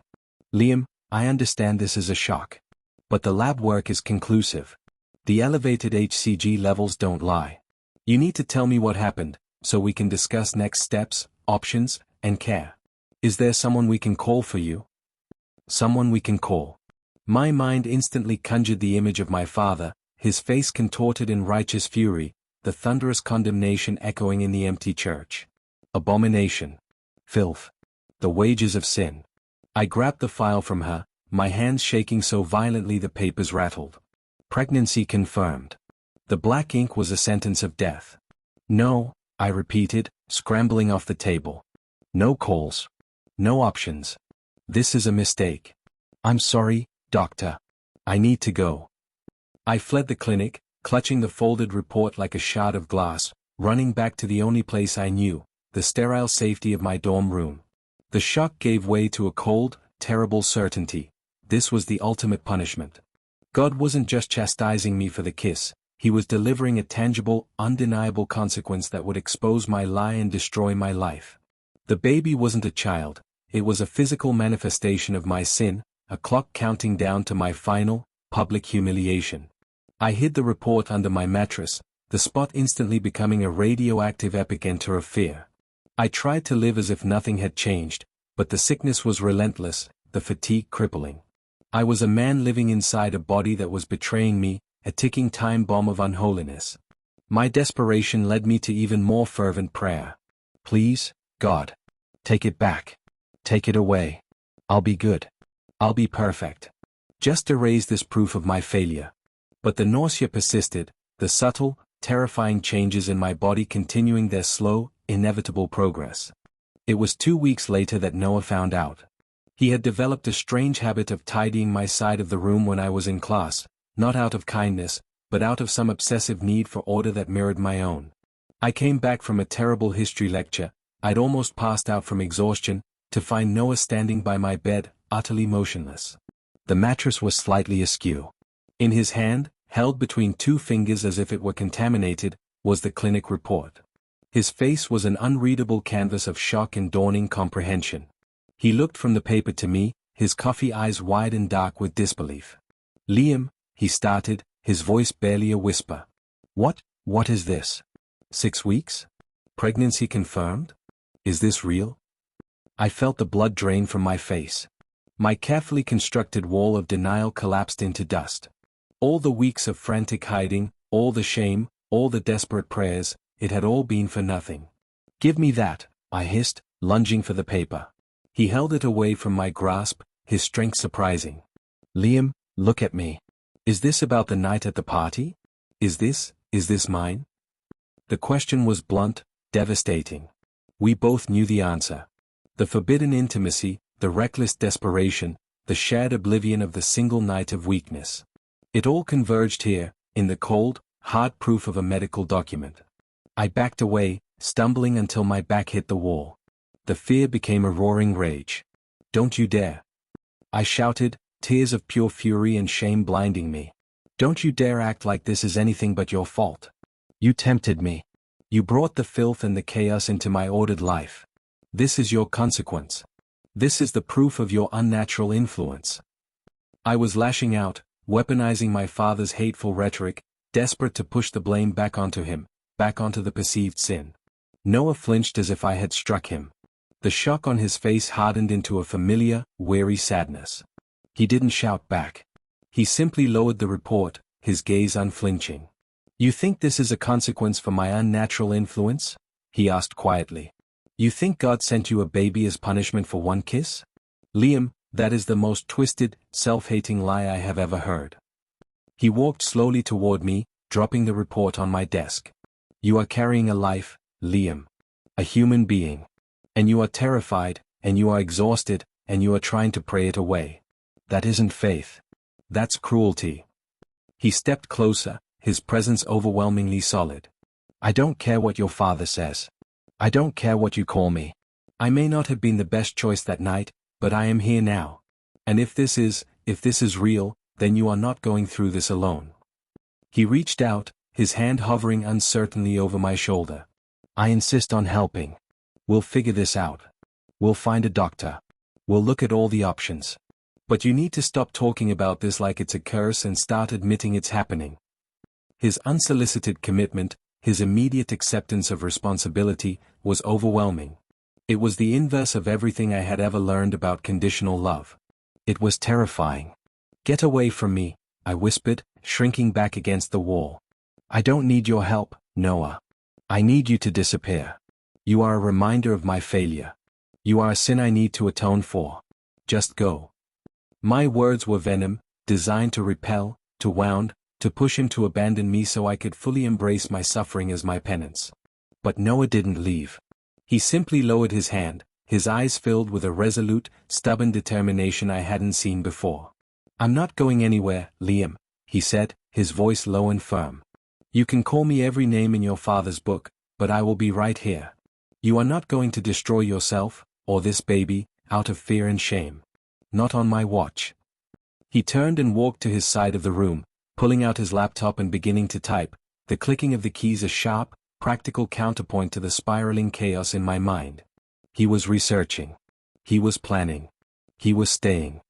"Liam, I understand this is a shock. But the lab work is conclusive. The elevated HCG levels don't lie. You need to tell me what happened, so we can discuss next steps, options, and care. Is there someone we can call for you?" Someone we can call. My mind instantly conjured the image of my father, his face contorted in righteous fury, the thunderous condemnation echoing in the empty church. Abomination. Filth. The wages of sin. I grabbed the file from her, my hands shaking so violently the papers rattled. Pregnancy confirmed. The black ink was a sentence of death. "No," I repeated, scrambling off the table. "No calls. No options. This is a mistake. I'm sorry, doctor. I need to go." I fled the clinic, clutching the folded report like a shard of glass, running back to the only place I knew, the sterile safety of my dorm room. The shock gave way to a cold, terrible certainty. This was the ultimate punishment. God wasn't just chastising me for the kiss, He was delivering a tangible, undeniable consequence that would expose my lie and destroy my life. The baby wasn't a child, it was a physical manifestation of my sin, a clock counting down to my final, public humiliation. I hid the report under my mattress, the spot instantly becoming a radioactive epicenter of fear. I tried to live as if nothing had changed, but the sickness was relentless, the fatigue crippling. I was a man living inside a body that was betraying me, a ticking time bomb of unholiness. My desperation led me to even more fervent prayer. Please, God. Take it back. Take it away. I'll be good. I'll be perfect. Just erase this proof of my failure. But the nausea persisted, the subtle, terrifying changes in my body continuing their slow, inevitable progress. It was 2 weeks later that Noah found out. He had developed a strange habit of tidying my side of the room when I was in class, not out of kindness, but out of some obsessive need for order that mirrored my own. I came back from a terrible history lecture, I'd almost passed out from exhaustion, to find Noah standing by my bed, utterly motionless. The mattress was slightly askew. In his hand, held between 2 fingers as if it were contaminated, was the clinic report. His face was an unreadable canvas of shock and dawning comprehension. He looked from the paper to me, his coffee eyes wide and dark with disbelief. Liam, he started, his voice barely a whisper. What is this? 6 weeks? Pregnancy confirmed? Is this real? I felt the blood drain from my face. My carefully constructed wall of denial collapsed into dust. All the weeks of frantic hiding, all the shame, all the desperate prayers, it had all been for nothing. Give me that, I hissed, lunging for the paper. He held it away from my grasp, his strength surprising. Liam, look at me. Is this about the night at the party? Is this mine? The question was blunt, devastating. We both knew the answer. The forbidden intimacy, the reckless desperation, the shared oblivion of the single night of weakness. It all converged here, in the cold, hard proof of a medical document. I backed away, stumbling until my back hit the wall. The fear became a roaring rage. Don't you dare. I shouted, tears of pure fury and shame blinding me. Don't you dare act like this is anything but your fault. You tempted me. You brought the filth and the chaos into my ordered life. This is your consequence. This is the proof of your unnatural influence. I was lashing out, weaponizing my father's hateful rhetoric, desperate to push the blame back onto him, back onto the perceived sin. Noah flinched as if I had struck him. The shock on his face hardened into a familiar, weary sadness. He didn't shout back. He simply lowered the report, his gaze unflinching. You think this is a consequence for my unnatural influence? He asked quietly. You think God sent you a baby as punishment for one kiss? Liam, that is the most twisted, self-hating lie I have ever heard. He walked slowly toward me, dropping the report on my desk. You are carrying a life, Liam. A human being. And you are terrified, and you are exhausted, and you are trying to pray it away. That isn't faith. That's cruelty. He stepped closer, his presence overwhelmingly solid. I don't care what your father says. I don't care what you call me. I may not have been the best choice that night, but I am here now. And if this is real, then you are not going through this alone. He reached out, his hand hovering uncertainly over my shoulder. I insist on helping. We'll figure this out. We'll find a doctor. We'll look at all the options. But you need to stop talking about this like it's a curse and start admitting it's happening. His unsolicited commitment, his immediate acceptance of responsibility, was overwhelming. It was the inverse of everything I had ever learned about conditional love. It was terrifying. Get away from me, I whispered, shrinking back against the wall. I don't need your help, Noah. I need you to disappear. You are a reminder of my failure. You are a sin I need to atone for. Just go. My words were venom, designed to repel, to wound, to push him to abandon me so I could fully embrace my suffering as my penance. But Noah didn't leave. He simply lowered his hand, his eyes filled with a resolute, stubborn determination I hadn't seen before. I'm not going anywhere, Liam, he said, his voice low and firm. You can call me every name in your father's book, but I will be right here. You are not going to destroy yourself, or this baby, out of fear and shame. Not on my watch. He turned and walked to his side of the room, pulling out his laptop and beginning to type, the clicking of the keys a sharp, practical counterpoint to the spiraling chaos in my mind. He was researching. He was planning. He was staying.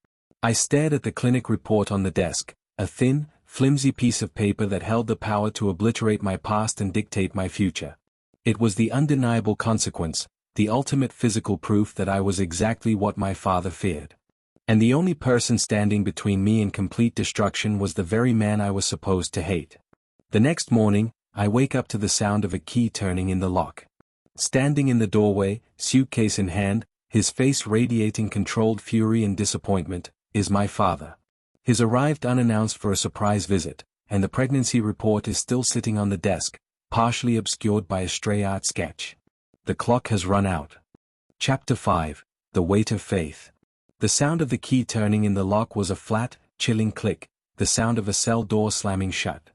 I stared at the clinic report on the desk, a thin, flimsy piece of paper that held the power to obliterate my past and dictate my future. It was the undeniable consequence, the ultimate physical proof that I was exactly what my father feared. And the only person standing between me and complete destruction was the very man I was supposed to hate. The next morning, I wake up to the sound of a key turning in the lock. Standing in the doorway, suitcase in hand, his face radiating controlled fury and disappointment, is my father. He's arrived unannounced for a surprise visit, and the pregnancy report is still sitting on the desk, partially obscured by a stray art sketch. The clock has run out. Chapter 5, The Weight of Faith. The sound of the key turning in the lock was a flat, chilling click, the sound of a cell door slamming shut.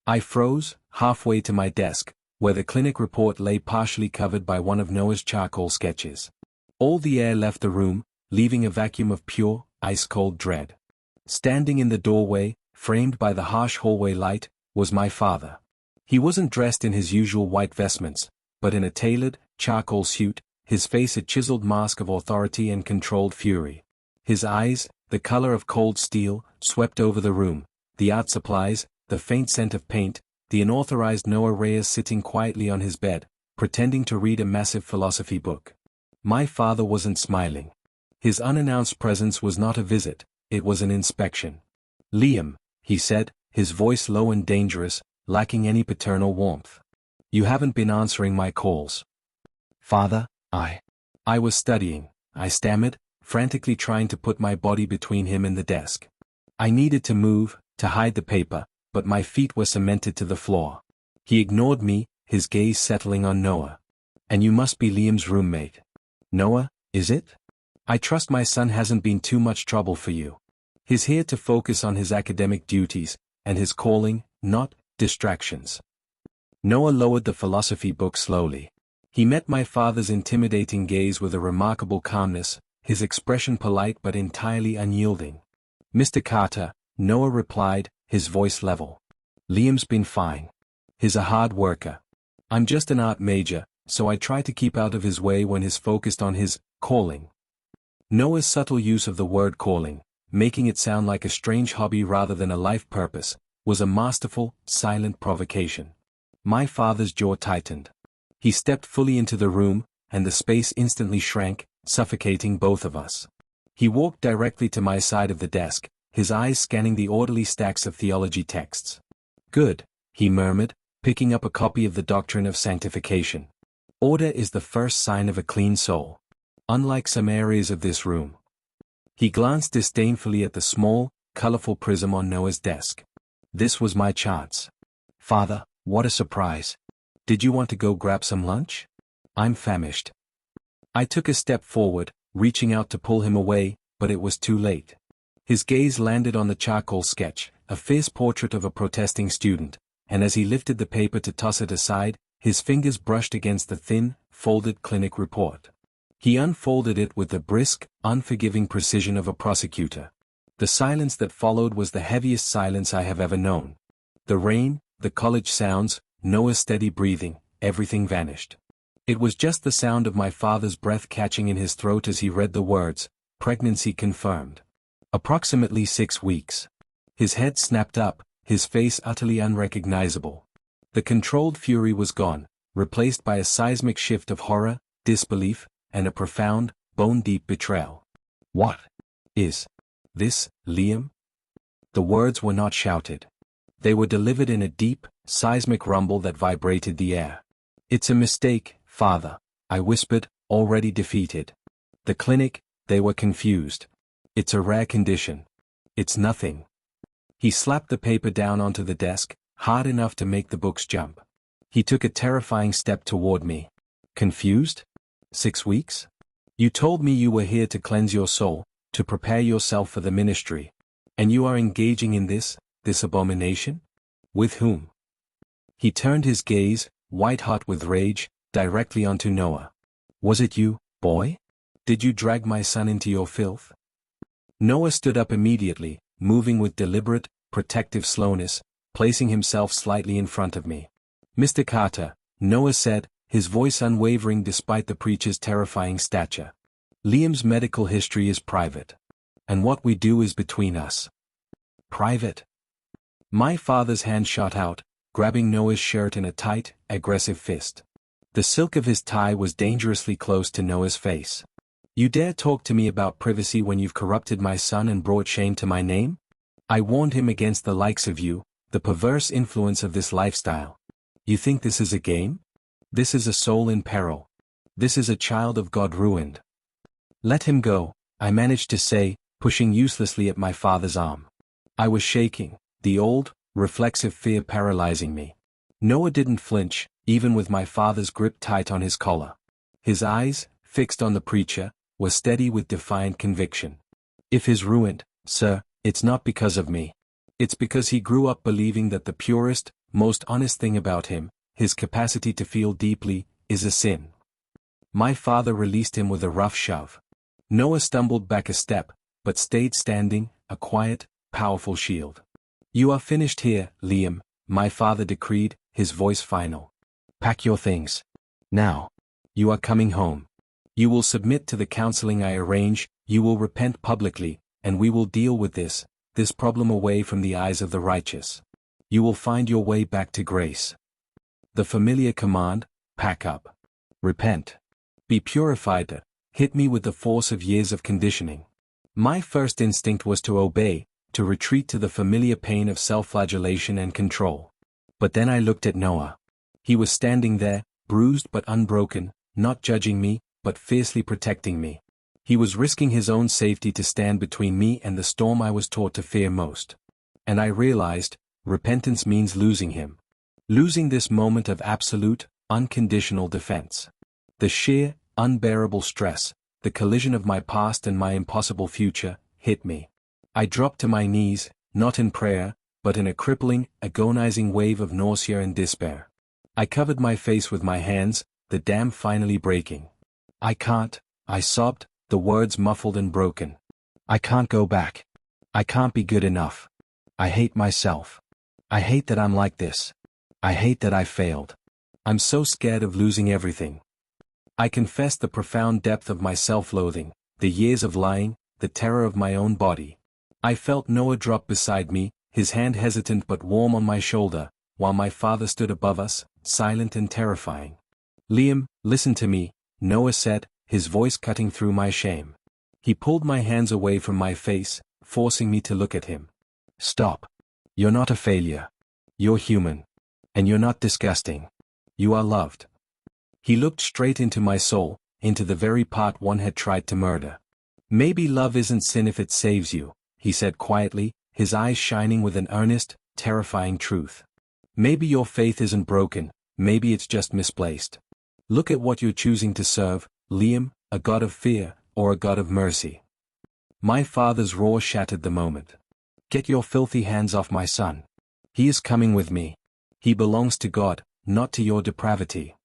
I froze, halfway to my desk, where the clinic report lay partially covered by one of Noah's charcoal sketches. All the air left the room, leaving a vacuum of pure, ice-cold dread. Standing in the doorway, framed by the harsh hallway light, was my father. He wasn't dressed in his usual white vestments, but in a tailored, charcoal suit, his face a chiseled mask of authority and controlled fury. His eyes, the color of cold steel, swept over the room, the art supplies, the faint scent of paint, the unauthorized Noah Reyes sitting quietly on his bed, pretending to read a massive philosophy book. My father wasn't smiling. His unannounced presence was not a visit, it was an inspection. "Liam," he said, his voice low and dangerous, lacking any paternal warmth. "You haven't been answering my calls." "Father, I was studying," I stammered, frantically trying to put my body between him and the desk. I needed to move, to hide the paper, but my feet were cemented to the floor. He ignored me, his gaze settling on Noah. "And you must be Liam's roommate." "Noah, is it? I trust my son hasn't been too much trouble for you. He's here to focus on his academic duties, and his calling, not distractions." Noah lowered the philosophy book slowly. He met my father's intimidating gaze with a remarkable calmness, his expression polite but entirely unyielding. "Mr. Carter," Noah replied, his voice level. "Liam's been fine. He's a hard worker. I'm just an art major, so I try to keep out of his way when he's focused on his calling." Noah's subtle use of the word calling, making it sound like a strange hobby rather than a life purpose, was a masterful, silent provocation. My father's jaw tightened. He stepped fully into the room, and the space instantly shrank, suffocating both of us. He walked directly to my side of the desk, his eyes scanning the orderly stacks of theology texts. "Good," he murmured, picking up a copy of the Doctrine of Sanctification. "Order is the first sign of a clean soul. Unlike some areas of this room." He glanced disdainfully at the small, colorful prism on Noah's desk. This was my chance. "Father, what a surprise. Did you want to go grab some lunch? I'm famished." I took a step forward, reaching out to pull him away, but it was too late. His gaze landed on the charcoal sketch, a fierce portrait of a protesting student, and as he lifted the paper to toss it aside, his fingers brushed against the thin, folded clinic report. He unfolded it with the brisk, unforgiving precision of a prosecutor. The silence that followed was the heaviest silence I have ever known. The rain, the college sounds, Noah's steady breathing, everything vanished. It was just the sound of my father's breath catching in his throat as he read the words, "Pregnancy confirmed. Approximately 6 weeks." His head snapped up, his face utterly unrecognizable. The controlled fury was gone, replaced by a seismic shift of horror, disbelief, and a profound, bone-deep betrayal. "What is this, Liam?" The words were not shouted. They were delivered in a deep, seismic rumble that vibrated the air. "It's a mistake, Father," I whispered, already defeated. "The clinic, they were confused. It's a rare condition. It's nothing." He slapped the paper down onto the desk, hard enough to make the books jump. He took a terrifying step toward me. "Confused? 6 weeks? You told me you were here to cleanse your soul, to prepare yourself for the ministry. And you are engaging in this abomination? With whom?" He turned his gaze, white-hot with rage, directly onto Noah. "Was it you, boy? Did you drag my son into your filth?" Noah stood up immediately, moving with deliberate, protective slowness, placing himself slightly in front of me. "Mr. Carter," Noah said, his voice unwavering despite the preacher's terrifying stature. "Liam's medical history is private. And what we do is between us." "Private?" My father's hand shot out, grabbing Noah's shirt in a tight, aggressive fist. The silk of his tie was dangerously close to Noah's face. "You dare talk to me about privacy when you've corrupted my son and brought shame to my name? I warned him against the likes of you, the perverse influence of this lifestyle. You think this is a game? This is a soul in peril. This is a child of God ruined." "Let him go," I managed to say, pushing uselessly at my father's arm. I was shaking, the old, reflexive fear paralyzing me. Noah didn't flinch, even with my father's grip tight on his collar. His eyes, fixed on the preacher, were steady with defiant conviction. "If he's ruined, sir, it's not because of me. It's because he grew up believing that the purest, most honest thing about him, his capacity to feel deeply, is a sin." My father released him with a rough shove. Noah stumbled back a step, but stayed standing, a quiet, powerful shield. "You are finished here, Liam," my father decreed, his voice final. "Pack your things. Now. You are coming home. You will submit to the counseling I arrange, you will repent publicly, and we will deal with this problem away from the eyes of the righteous. You will find your way back to grace." The familiar command, pack up. Repent. Be purified, hit me with the force of years of conditioning. My first instinct was to obey, to retreat to the familiar pain of self-flagellation and control. But then I looked at Noah. He was standing there, bruised but unbroken, not judging me, but fiercely protecting me. He was risking his own safety to stand between me and the storm I was taught to fear most. And I realized, repentance means losing him. Losing this moment of absolute, unconditional defense. The sheer, unbearable stress, the collision of my past and my impossible future, hit me. I dropped to my knees, not in prayer, but in a crippling, agonizing wave of nausea and despair. I covered my face with my hands, the dam finally breaking. "I can't," I sobbed, the words muffled and broken. "I can't go back. I can't be good enough. I hate myself. I hate that I'm like this. I hate that I failed. I'm so scared of losing everything." I confessed the profound depth of my self-loathing, the years of lying, the terror of my own body. I felt Noah drop beside me, his hand hesitant but warm on my shoulder, while my father stood above us, silent and terrifying. "Liam, listen to me," Noah said, his voice cutting through my shame. He pulled my hands away from my face, forcing me to look at him. "Stop. You're not a failure. You're human. And you're not disgusting. You are loved." He looked straight into my soul, into the very part one had tried to murder. "Maybe love isn't sin if it saves you," he said quietly, his eyes shining with an earnest, terrifying truth. "Maybe your faith isn't broken, maybe it's just misplaced. Look at what you're choosing to serve, Liam, a God of fear, or a God of mercy." My father's roar shattered the moment. "Get your filthy hands off my son. He is coming with me. He belongs to God, not to your depravity."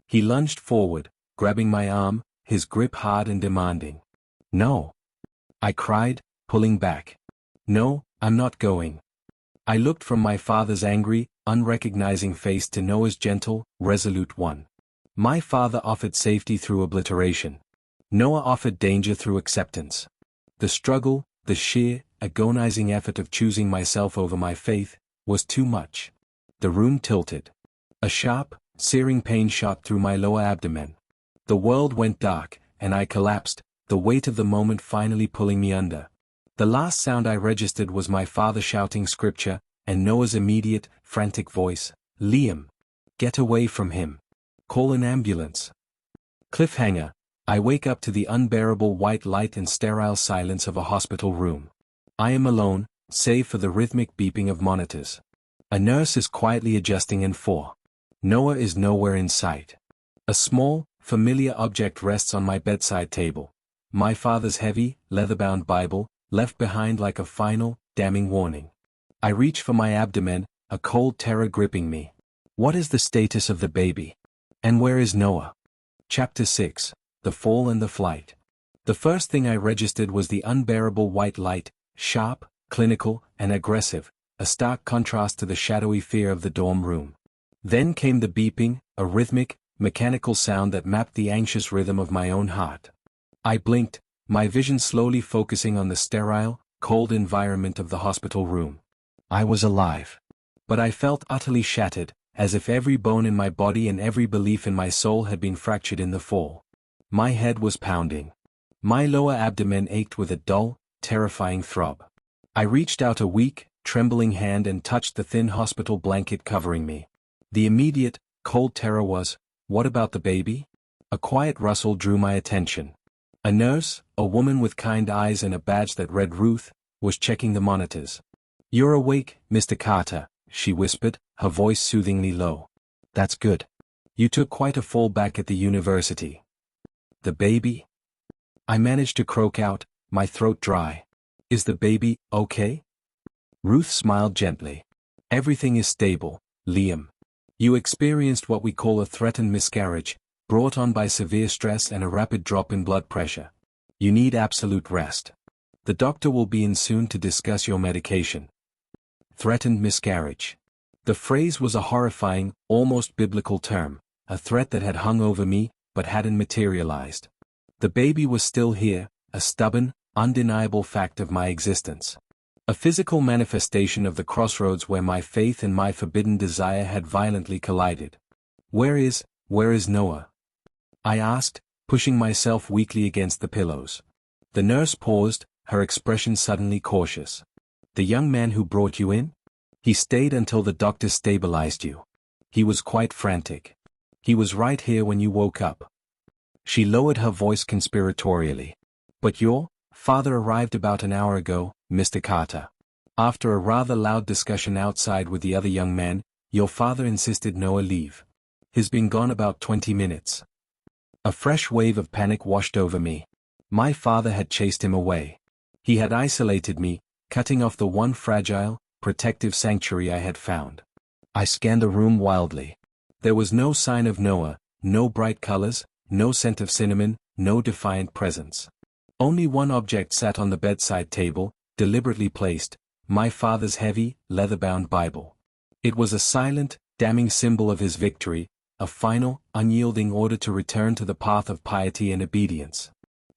He lunged forward, grabbing my arm, his grip hard and demanding. "No," I cried, pulling back. "No, I'm not going." I looked from my father's angry, unrecognizing face to Noah's gentle, resolute one. My father offered safety through obliteration. Noah offered danger through acceptance. The struggle, the sheer, agonizing effort of choosing myself over my faith, was too much. The room tilted. A sharp, searing pain shot through my lower abdomen. The world went dark, and I collapsed, the weight of the moment finally pulling me under. The last sound I registered was my father shouting scripture, and Noah's immediate, frantic voice, "Liam! Get away from him! Call an ambulance!" Cliffhanger. I wake up to the unbearable white light and sterile silence of a hospital room. I am alone, save for the rhythmic beeping of monitors. A nurse is quietly adjusting N4. Noah is nowhere in sight. A small, familiar object rests on my bedside table. My father's heavy, leather-bound Bible, left behind like a final, damning warning. I reach for my abdomen, a cold terror gripping me. What is the status of the baby? And where is Noah? Chapter 6, The Fall and the Flight. The first thing I registered was the unbearable white light, sharp, clinical, and aggressive, a stark contrast to the shadowy fear of the dorm room. Then came the beeping, a rhythmic, mechanical sound that mapped the anxious rhythm of my own heart. I blinked, my vision slowly focusing on the sterile, cold environment of the hospital room. I was alive. But I felt utterly shattered, as if every bone in my body and every belief in my soul had been fractured in the fall. My head was pounding. My lower abdomen ached with a dull, terrifying throb. I reached out a weak, trembling hand and touched the thin hospital blanket covering me. The immediate, cold terror was, what about the baby? A quiet rustle drew my attention. A nurse, a woman with kind eyes and a badge that read Ruth, was checking the monitors. "You're awake, Mr. Carter," she whispered, her voice soothingly low. "That's good. You took quite a fall back at the university." "The baby?" I managed to croak out, my throat dry. "Is the baby okay?" Ruth smiled gently. "Everything is stable, Liam. You experienced what we call a threatened miscarriage, brought on by severe stress and a rapid drop in blood pressure. You need absolute rest. The doctor will be in soon to discuss your medication." Threatened miscarriage. The phrase was a horrifying, almost biblical term, a threat that had hung over me, but hadn't materialized. The baby was still here, a stubborn, undeniable fact of my existence. A physical manifestation of the crossroads where my faith and my forbidden desire had violently collided. Where is Noah?" I asked, pushing myself weakly against the pillows. The nurse paused, her expression suddenly cautious. "The young man who brought you in? He stayed until the doctor stabilized you. He was quite frantic. He was right here when you woke up." She lowered her voice conspiratorially. "But your father arrived about an hour ago, Mr. Carter. After a rather loud discussion outside with the other young man, your father insisted Noah leave. He's been gone about 20 minutes. A fresh wave of panic washed over me. My father had chased him away. He had isolated me, cutting off the one fragile, protective sanctuary I had found. I scanned the room wildly. There was no sign of Noah, no bright colors, no scent of cinnamon, no defiant presence. Only one object sat on the bedside table, deliberately placed, my father's heavy, leather-bound Bible. It was a silent, damning symbol of his victory, a final, unyielding order to return to the path of piety and obedience.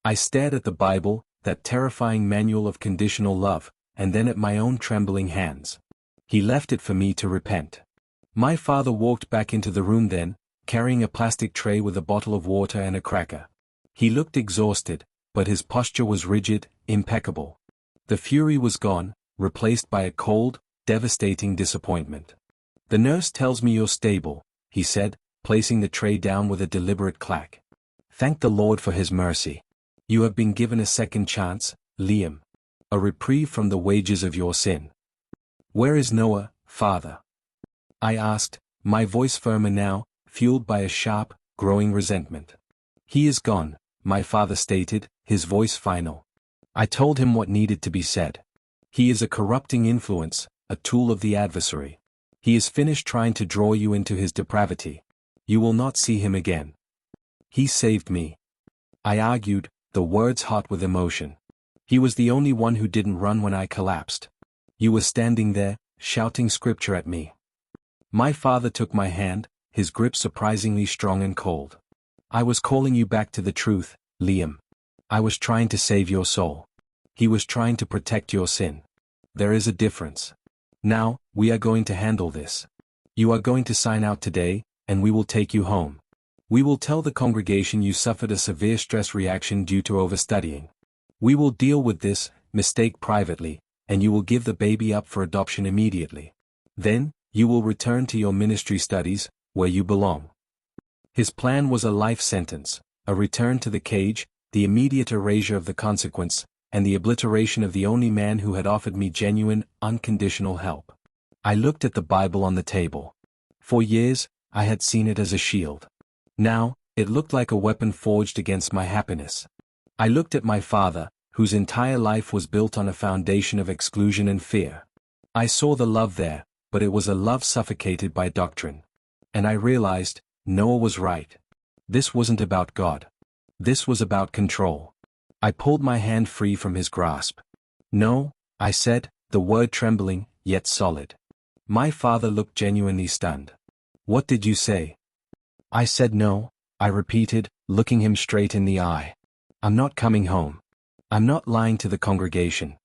I stared at the Bible, that terrifying manual of conditional love, and then at my own trembling hands. He left it for me to repent. My father walked back into the room then, carrying a plastic tray with a bottle of water and a cracker. He looked exhausted, but his posture was rigid, impeccable. The fury was gone, replaced by a cold, devastating disappointment. "The nurse tells me you're stable," he said, placing the tray down with a deliberate clack. "Thank the Lord for his mercy. You have been given a second chance, Liam. A reprieve from the wages of your sin." "Where is Noah, Father?" I asked, my voice firmer now, fueled by a sharp, growing resentment. "He is gone," my father stated, his voice final. "I told him what needed to be said. He is a corrupting influence, a tool of the adversary. He is finished trying to draw you into his depravity. You will not see him again." "He saved me," I argued, the words hot with emotion. "He was the only one who didn't run when I collapsed. You were standing there, shouting scripture at me." My father took my hand, his grip surprisingly strong and cold. "I was calling you back to the truth, Liam. I was trying to save your soul. He was trying to protect your sin. There is a difference. Now, we are going to handle this. You are going to sign out today, and we will take you home. We will tell the congregation you suffered a severe stress reaction due to overstudying. We will deal with this mistake privately, and you will give the baby up for adoption immediately. Then, you will return to your ministry studies, where you belong." His plan was a life sentence, a return to the cage, the immediate erasure of the consequence, and the obliteration of the only man who had offered me genuine, unconditional help. I looked at the Bible on the table. For years, I had seen it as a shield. Now, it looked like a weapon forged against my happiness. I looked at my father, whose entire life was built on a foundation of exclusion and fear. I saw the love there, but it was a love suffocated by doctrine. And I realized, Noah was right. This wasn't about God. This was about control. I pulled my hand free from his grasp. "No," I said, the word trembling, yet solid. My father looked genuinely stunned. What did you say? I said no, I repeated, looking him straight in the eye. I'm not coming home. I'm not lying to the congregation.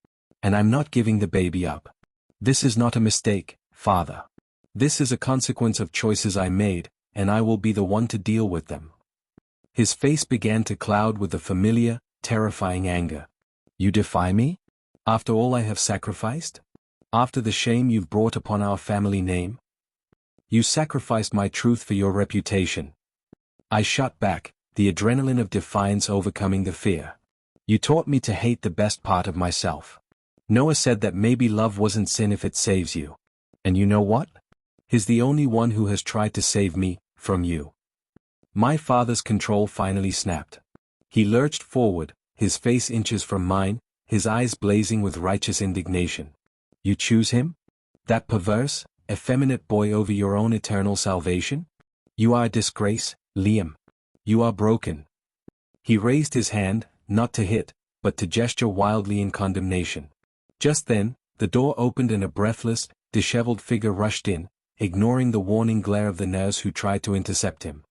And I'm not giving the baby up. This is not a mistake, Father. This is a consequence of choices I made, and I will be the one to deal with them. His face began to cloud with the familiar, terrifying anger. You defy me? After all I have sacrificed? After the shame you've brought upon our family name? You sacrificed my truth for your reputation. I shot back, the adrenaline of defiance overcoming the fear. You taught me to hate the best part of myself. Noah said that maybe love wasn't sin if it saves you. And you know what? He's the only one who has tried to save me, from you. My father's control finally snapped. He lurched forward, his face inches from mine, his eyes blazing with righteous indignation. You choose him? That perverse, effeminate boy over your own eternal salvation? You are a disgrace, Liam. You are broken. He raised his hand, not to hit, but to gesture wildly in condemnation. Just then, the door opened and a breathless, disheveled figure rushed in, ignoring the warning glare of the nurse who tried to intercept him.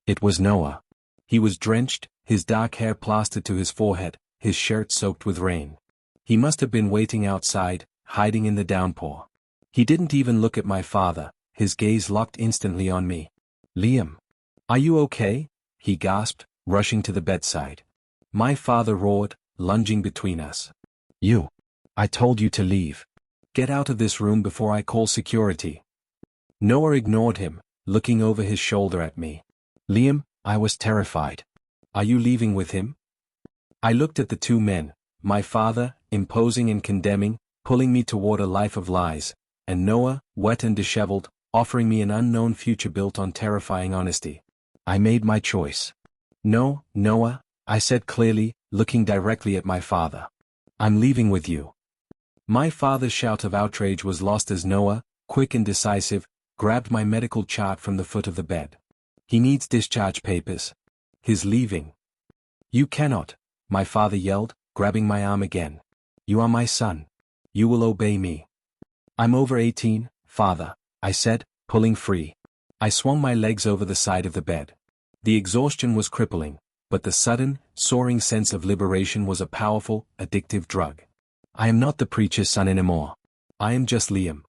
It was Noah. He was drenched, his dark hair plastered to his forehead, his shirt soaked with rain. He must have been waiting outside, hiding in the downpour. He didn't even look at my father, his gaze locked instantly on me. Liam. Are you okay? He gasped, rushing to the bedside. My father roared, lunging between us. You. I told you to leave. Get out of this room before I call security. Noah ignored him, looking over his shoulder at me. Liam, I was terrified. Are you leaving with him? I looked at the two men, my father, imposing and condemning, pulling me toward a life of lies, and Noah, wet and disheveled, offering me an unknown future built on terrifying honesty. I made my choice. No, Noah, I said clearly, looking directly at my father. I'm leaving with you. My father's shout of outrage was lost as Noah, quick and decisive, grabbed my medical chart from the foot of the bed. He needs discharge papers. He's leaving. You cannot, my father yelled, grabbing my arm again. You are my son. You will obey me. I'm over 18, father, I said, pulling free. I swung my legs over the side of the bed. The exhaustion was crippling, but the sudden, soaring sense of liberation was a powerful, addictive drug. I am not the preacher's son anymore. I am just Liam.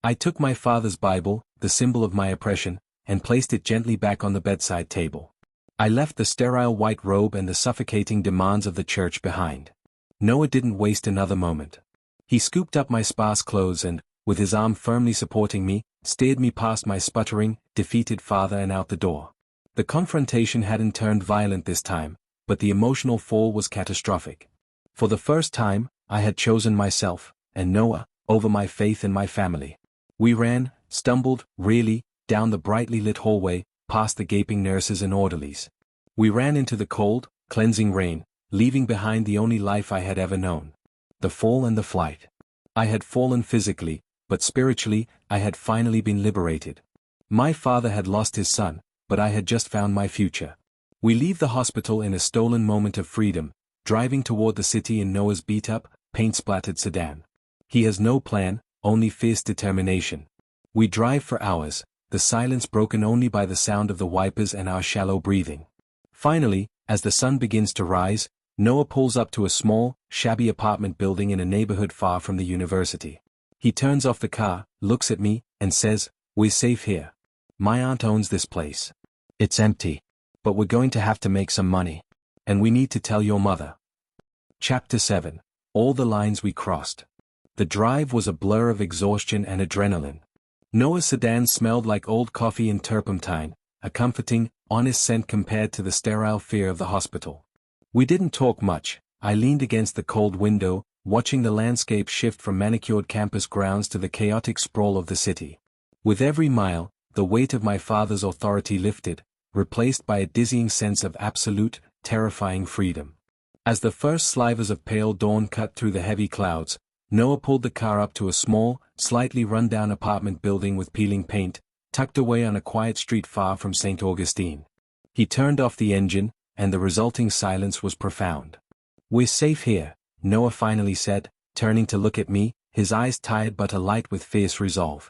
I took my father's Bible, the symbol of my oppression, and placed it gently back on the bedside table. I left the sterile white robe and the suffocating demands of the church behind. Noah didn't waste another moment. He scooped up my sparse clothes and, with his arm firmly supporting me, steered me past my sputtering, defeated father and out the door. The confrontation hadn't turned violent this time, but the emotional fall was catastrophic. For the first time, I had chosen myself, and Noah, over my faith and my family. We ran, stumbled, really, down the brightly lit hallway, past the gaping nurses and orderlies. We ran into the cold, cleansing rain, leaving behind the only life I had ever known. The fall and the flight. I had fallen physically, but spiritually, I had finally been liberated. My father had lost his son, but I had just found my future. We leave the hospital in a stolen moment of freedom, driving toward the city in Noah's beat-up, paint-splattered sedan. He has no plan, only fierce determination. We drive for hours, the silence broken only by the sound of the wipers and our shallow breathing. Finally, as the sun begins to rise, Noah pulls up to a small, shabby apartment building in a neighborhood far from the university. He turns off the car, looks at me, and says, "We're safe here. My aunt owns this place. It's empty. But we're going to have to make some money. And we need to tell your mother." Chapter 7. All the lines we crossed. The drive was a blur of exhaustion and adrenaline. Noah's sedan smelled like old coffee and turpentine, a comforting, honest scent compared to the sterile fear of the hospital. We didn't talk much. I leaned against the cold window, watching the landscape shift from manicured campus grounds to the chaotic sprawl of the city. With every mile, the weight of my father's authority lifted, replaced by a dizzying sense of absolute, terrifying freedom. As the first slivers of pale dawn cut through the heavy clouds, Noah pulled the car up to a small, slightly run-down apartment building with peeling paint, tucked away on a quiet street far from St. Augustine. He turned off the engine, and the resulting silence was profound. "We're safe here," Noah finally said, turning to look at me, his eyes tired but alight with fierce resolve.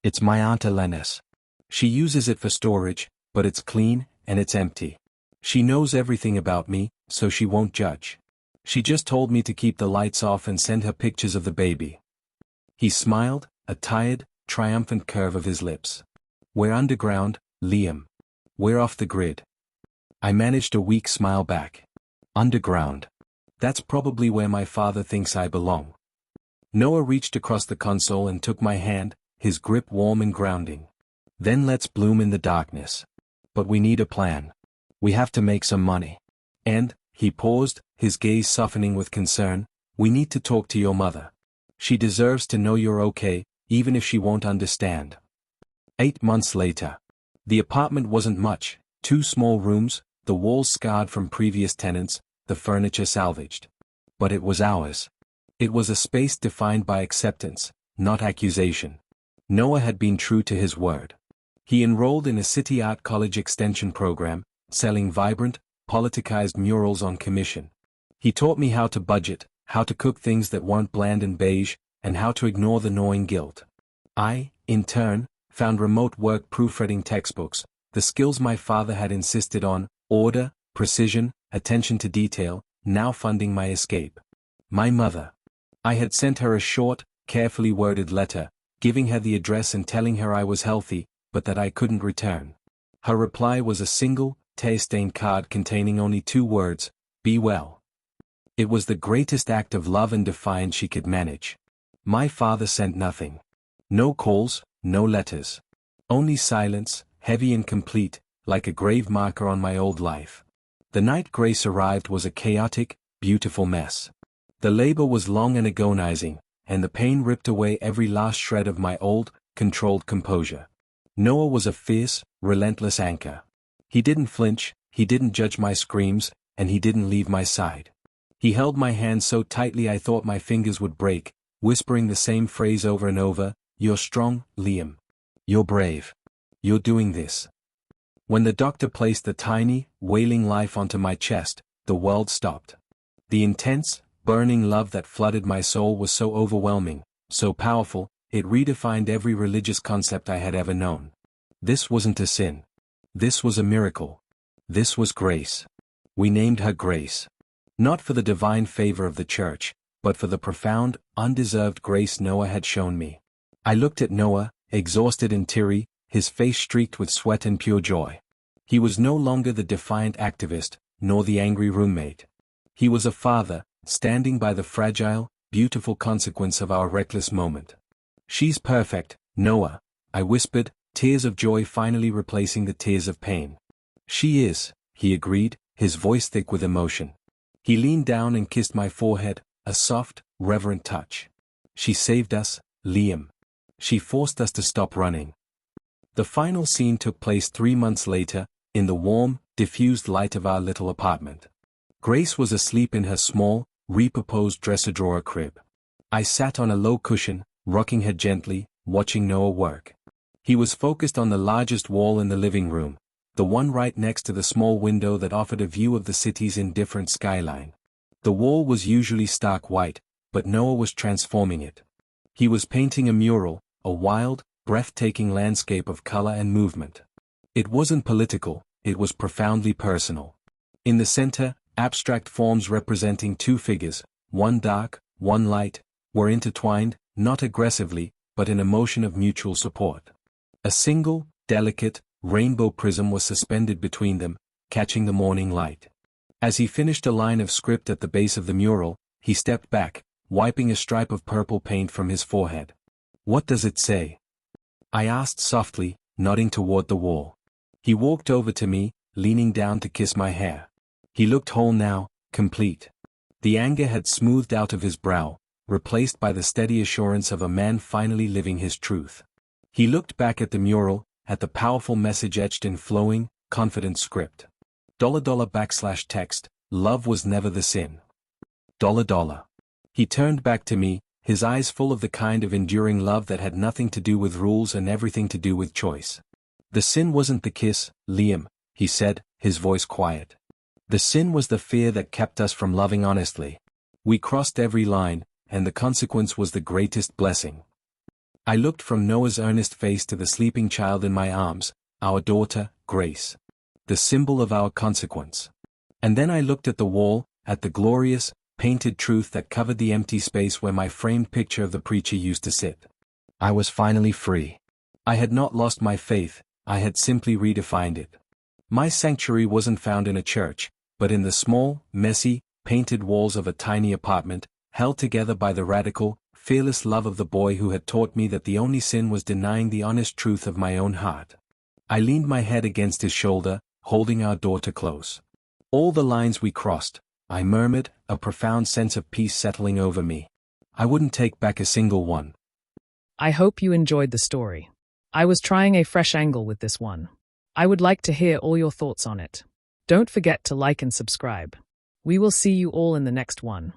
It's my Aunt Elena's. She uses it for storage, but it's clean, and it's empty. She knows everything about me, so she won't judge. She just told me to keep the lights off and send her pictures of the baby. He smiled, a tired, triumphant curve of his lips. We're underground, Liam. We're off the grid. I managed a weak smile back. Underground. That's probably where my father thinks I belong. Noah reached across the console and took my hand, his grip warm and grounding. Then let's bloom in the darkness. But we need a plan. We have to make some money. And, he paused, his gaze softening with concern, we need to talk to your mother. She deserves to know you're okay, even if she won't understand. 8 months later. The apartment wasn't much, 2 small rooms, the walls scarred from previous tenants, the furniture salvaged. But it was ours. It was a space defined by acceptance, not accusation. Noah had been true to his word. He enrolled in a city art college extension program, selling vibrant, politicized murals on commission. He taught me how to budget, how to cook things that weren't bland and beige, and how to ignore the gnawing guilt. I, in turn, found remote work proofreading textbooks, the skills my father had insisted on, order, precision, attention to detail, now funding my escape. My mother. I had sent her a short, carefully worded letter, giving her the address and telling her I was healthy, but that I couldn't return. Her reply was a single, tear-stained card containing only 2 words, be well. It was the greatest act of love and defiance she could manage. My father sent nothing. No calls, no letters. Only silence, heavy and complete, like a grave marker on my old life. The night Grace arrived was a chaotic, beautiful mess. The labor was long and agonizing, and the pain ripped away every last shred of my old, controlled composure. Noah was a fierce, relentless anchor. He didn't flinch, he didn't judge my screams, and he didn't leave my side. He held my hand so tightly I thought my fingers would break, whispering the same phrase over and over, you're strong, Liam. You're brave. You're doing this. When the doctor placed the tiny, wailing life onto my chest, the world stopped. The intense, burning love that flooded my soul was so overwhelming, so powerful, it redefined every religious concept I had ever known. This wasn't a sin. This was a miracle. This was grace. We named her Grace. Not for the divine favor of the church, but for the profound, undeserved grace Noah had shown me. I looked at Noah, exhausted and teary, his face streaked with sweat and pure joy. He was no longer the defiant activist, nor the angry roommate. He was a father, standing by the fragile, beautiful consequence of our reckless moment. She's perfect, Noah, I whispered, tears of joy finally replacing the tears of pain. She is, he agreed, his voice thick with emotion. He leaned down and kissed my forehead, a soft, reverent touch. She saved us, Liam. She forced us to stop running. The final scene took place 3 months later, in the warm, diffused light of our little apartment. Grace was asleep in her small, repurposed dresser-drawer crib. I sat on a low cushion, rocking her gently, watching Noah work. He was focused on the largest wall in the living room, the one right next to the small window that offered a view of the city's indifferent skyline. The wall was usually stark white, but Noah was transforming it. He was painting a mural, a wild, breathtaking landscape of color and movement. It wasn't political, it was profoundly personal. In the center, abstract forms representing 2 figures, one dark, one light, were intertwined, not aggressively, but in a motion of mutual support. A single, delicate, rainbow prism was suspended between them, catching the morning light. As he finished a line of script at the base of the mural, he stepped back, wiping a stripe of purple paint from his forehead. What does it say? I asked softly, nodding toward the wall. He walked over to me, leaning down to kiss my hair. He looked whole now, complete. The anger had smoothed out of his brow, replaced by the steady assurance of a man finally living his truth. He looked back at the mural, at the powerful message etched in flowing, confident script. $text, love was never the sin. He turned back to me, his eyes full of the kind of enduring love that had nothing to do with rules and everything to do with choice. The sin wasn't the kiss, Liam, he said, his voice quiet. The sin was the fear that kept us from loving honestly. We crossed every line, and the consequence was the greatest blessing. I looked from Noah's earnest face to the sleeping child in my arms, our daughter, Grace. The symbol of our consequence. And then I looked at the wall, at the glorious, painted truth that covered the empty space where my framed picture of the preacher used to sit. I was finally free. I had not lost my faith, I had simply redefined it. My sanctuary wasn't found in a church, but in the small, messy, painted walls of a tiny apartment, held together by the radical, fearless love of the boy who had taught me that the only sin was denying the honest truth of my own heart. I leaned my head against his shoulder, holding our daughter close. All the lines we crossed, I murmured, a profound sense of peace settling over me. I wouldn't take back a single one. I hope you enjoyed the story. I was trying a fresh angle with this one. I would like to hear all your thoughts on it. Don't forget to like and subscribe. We will see you all in the next one.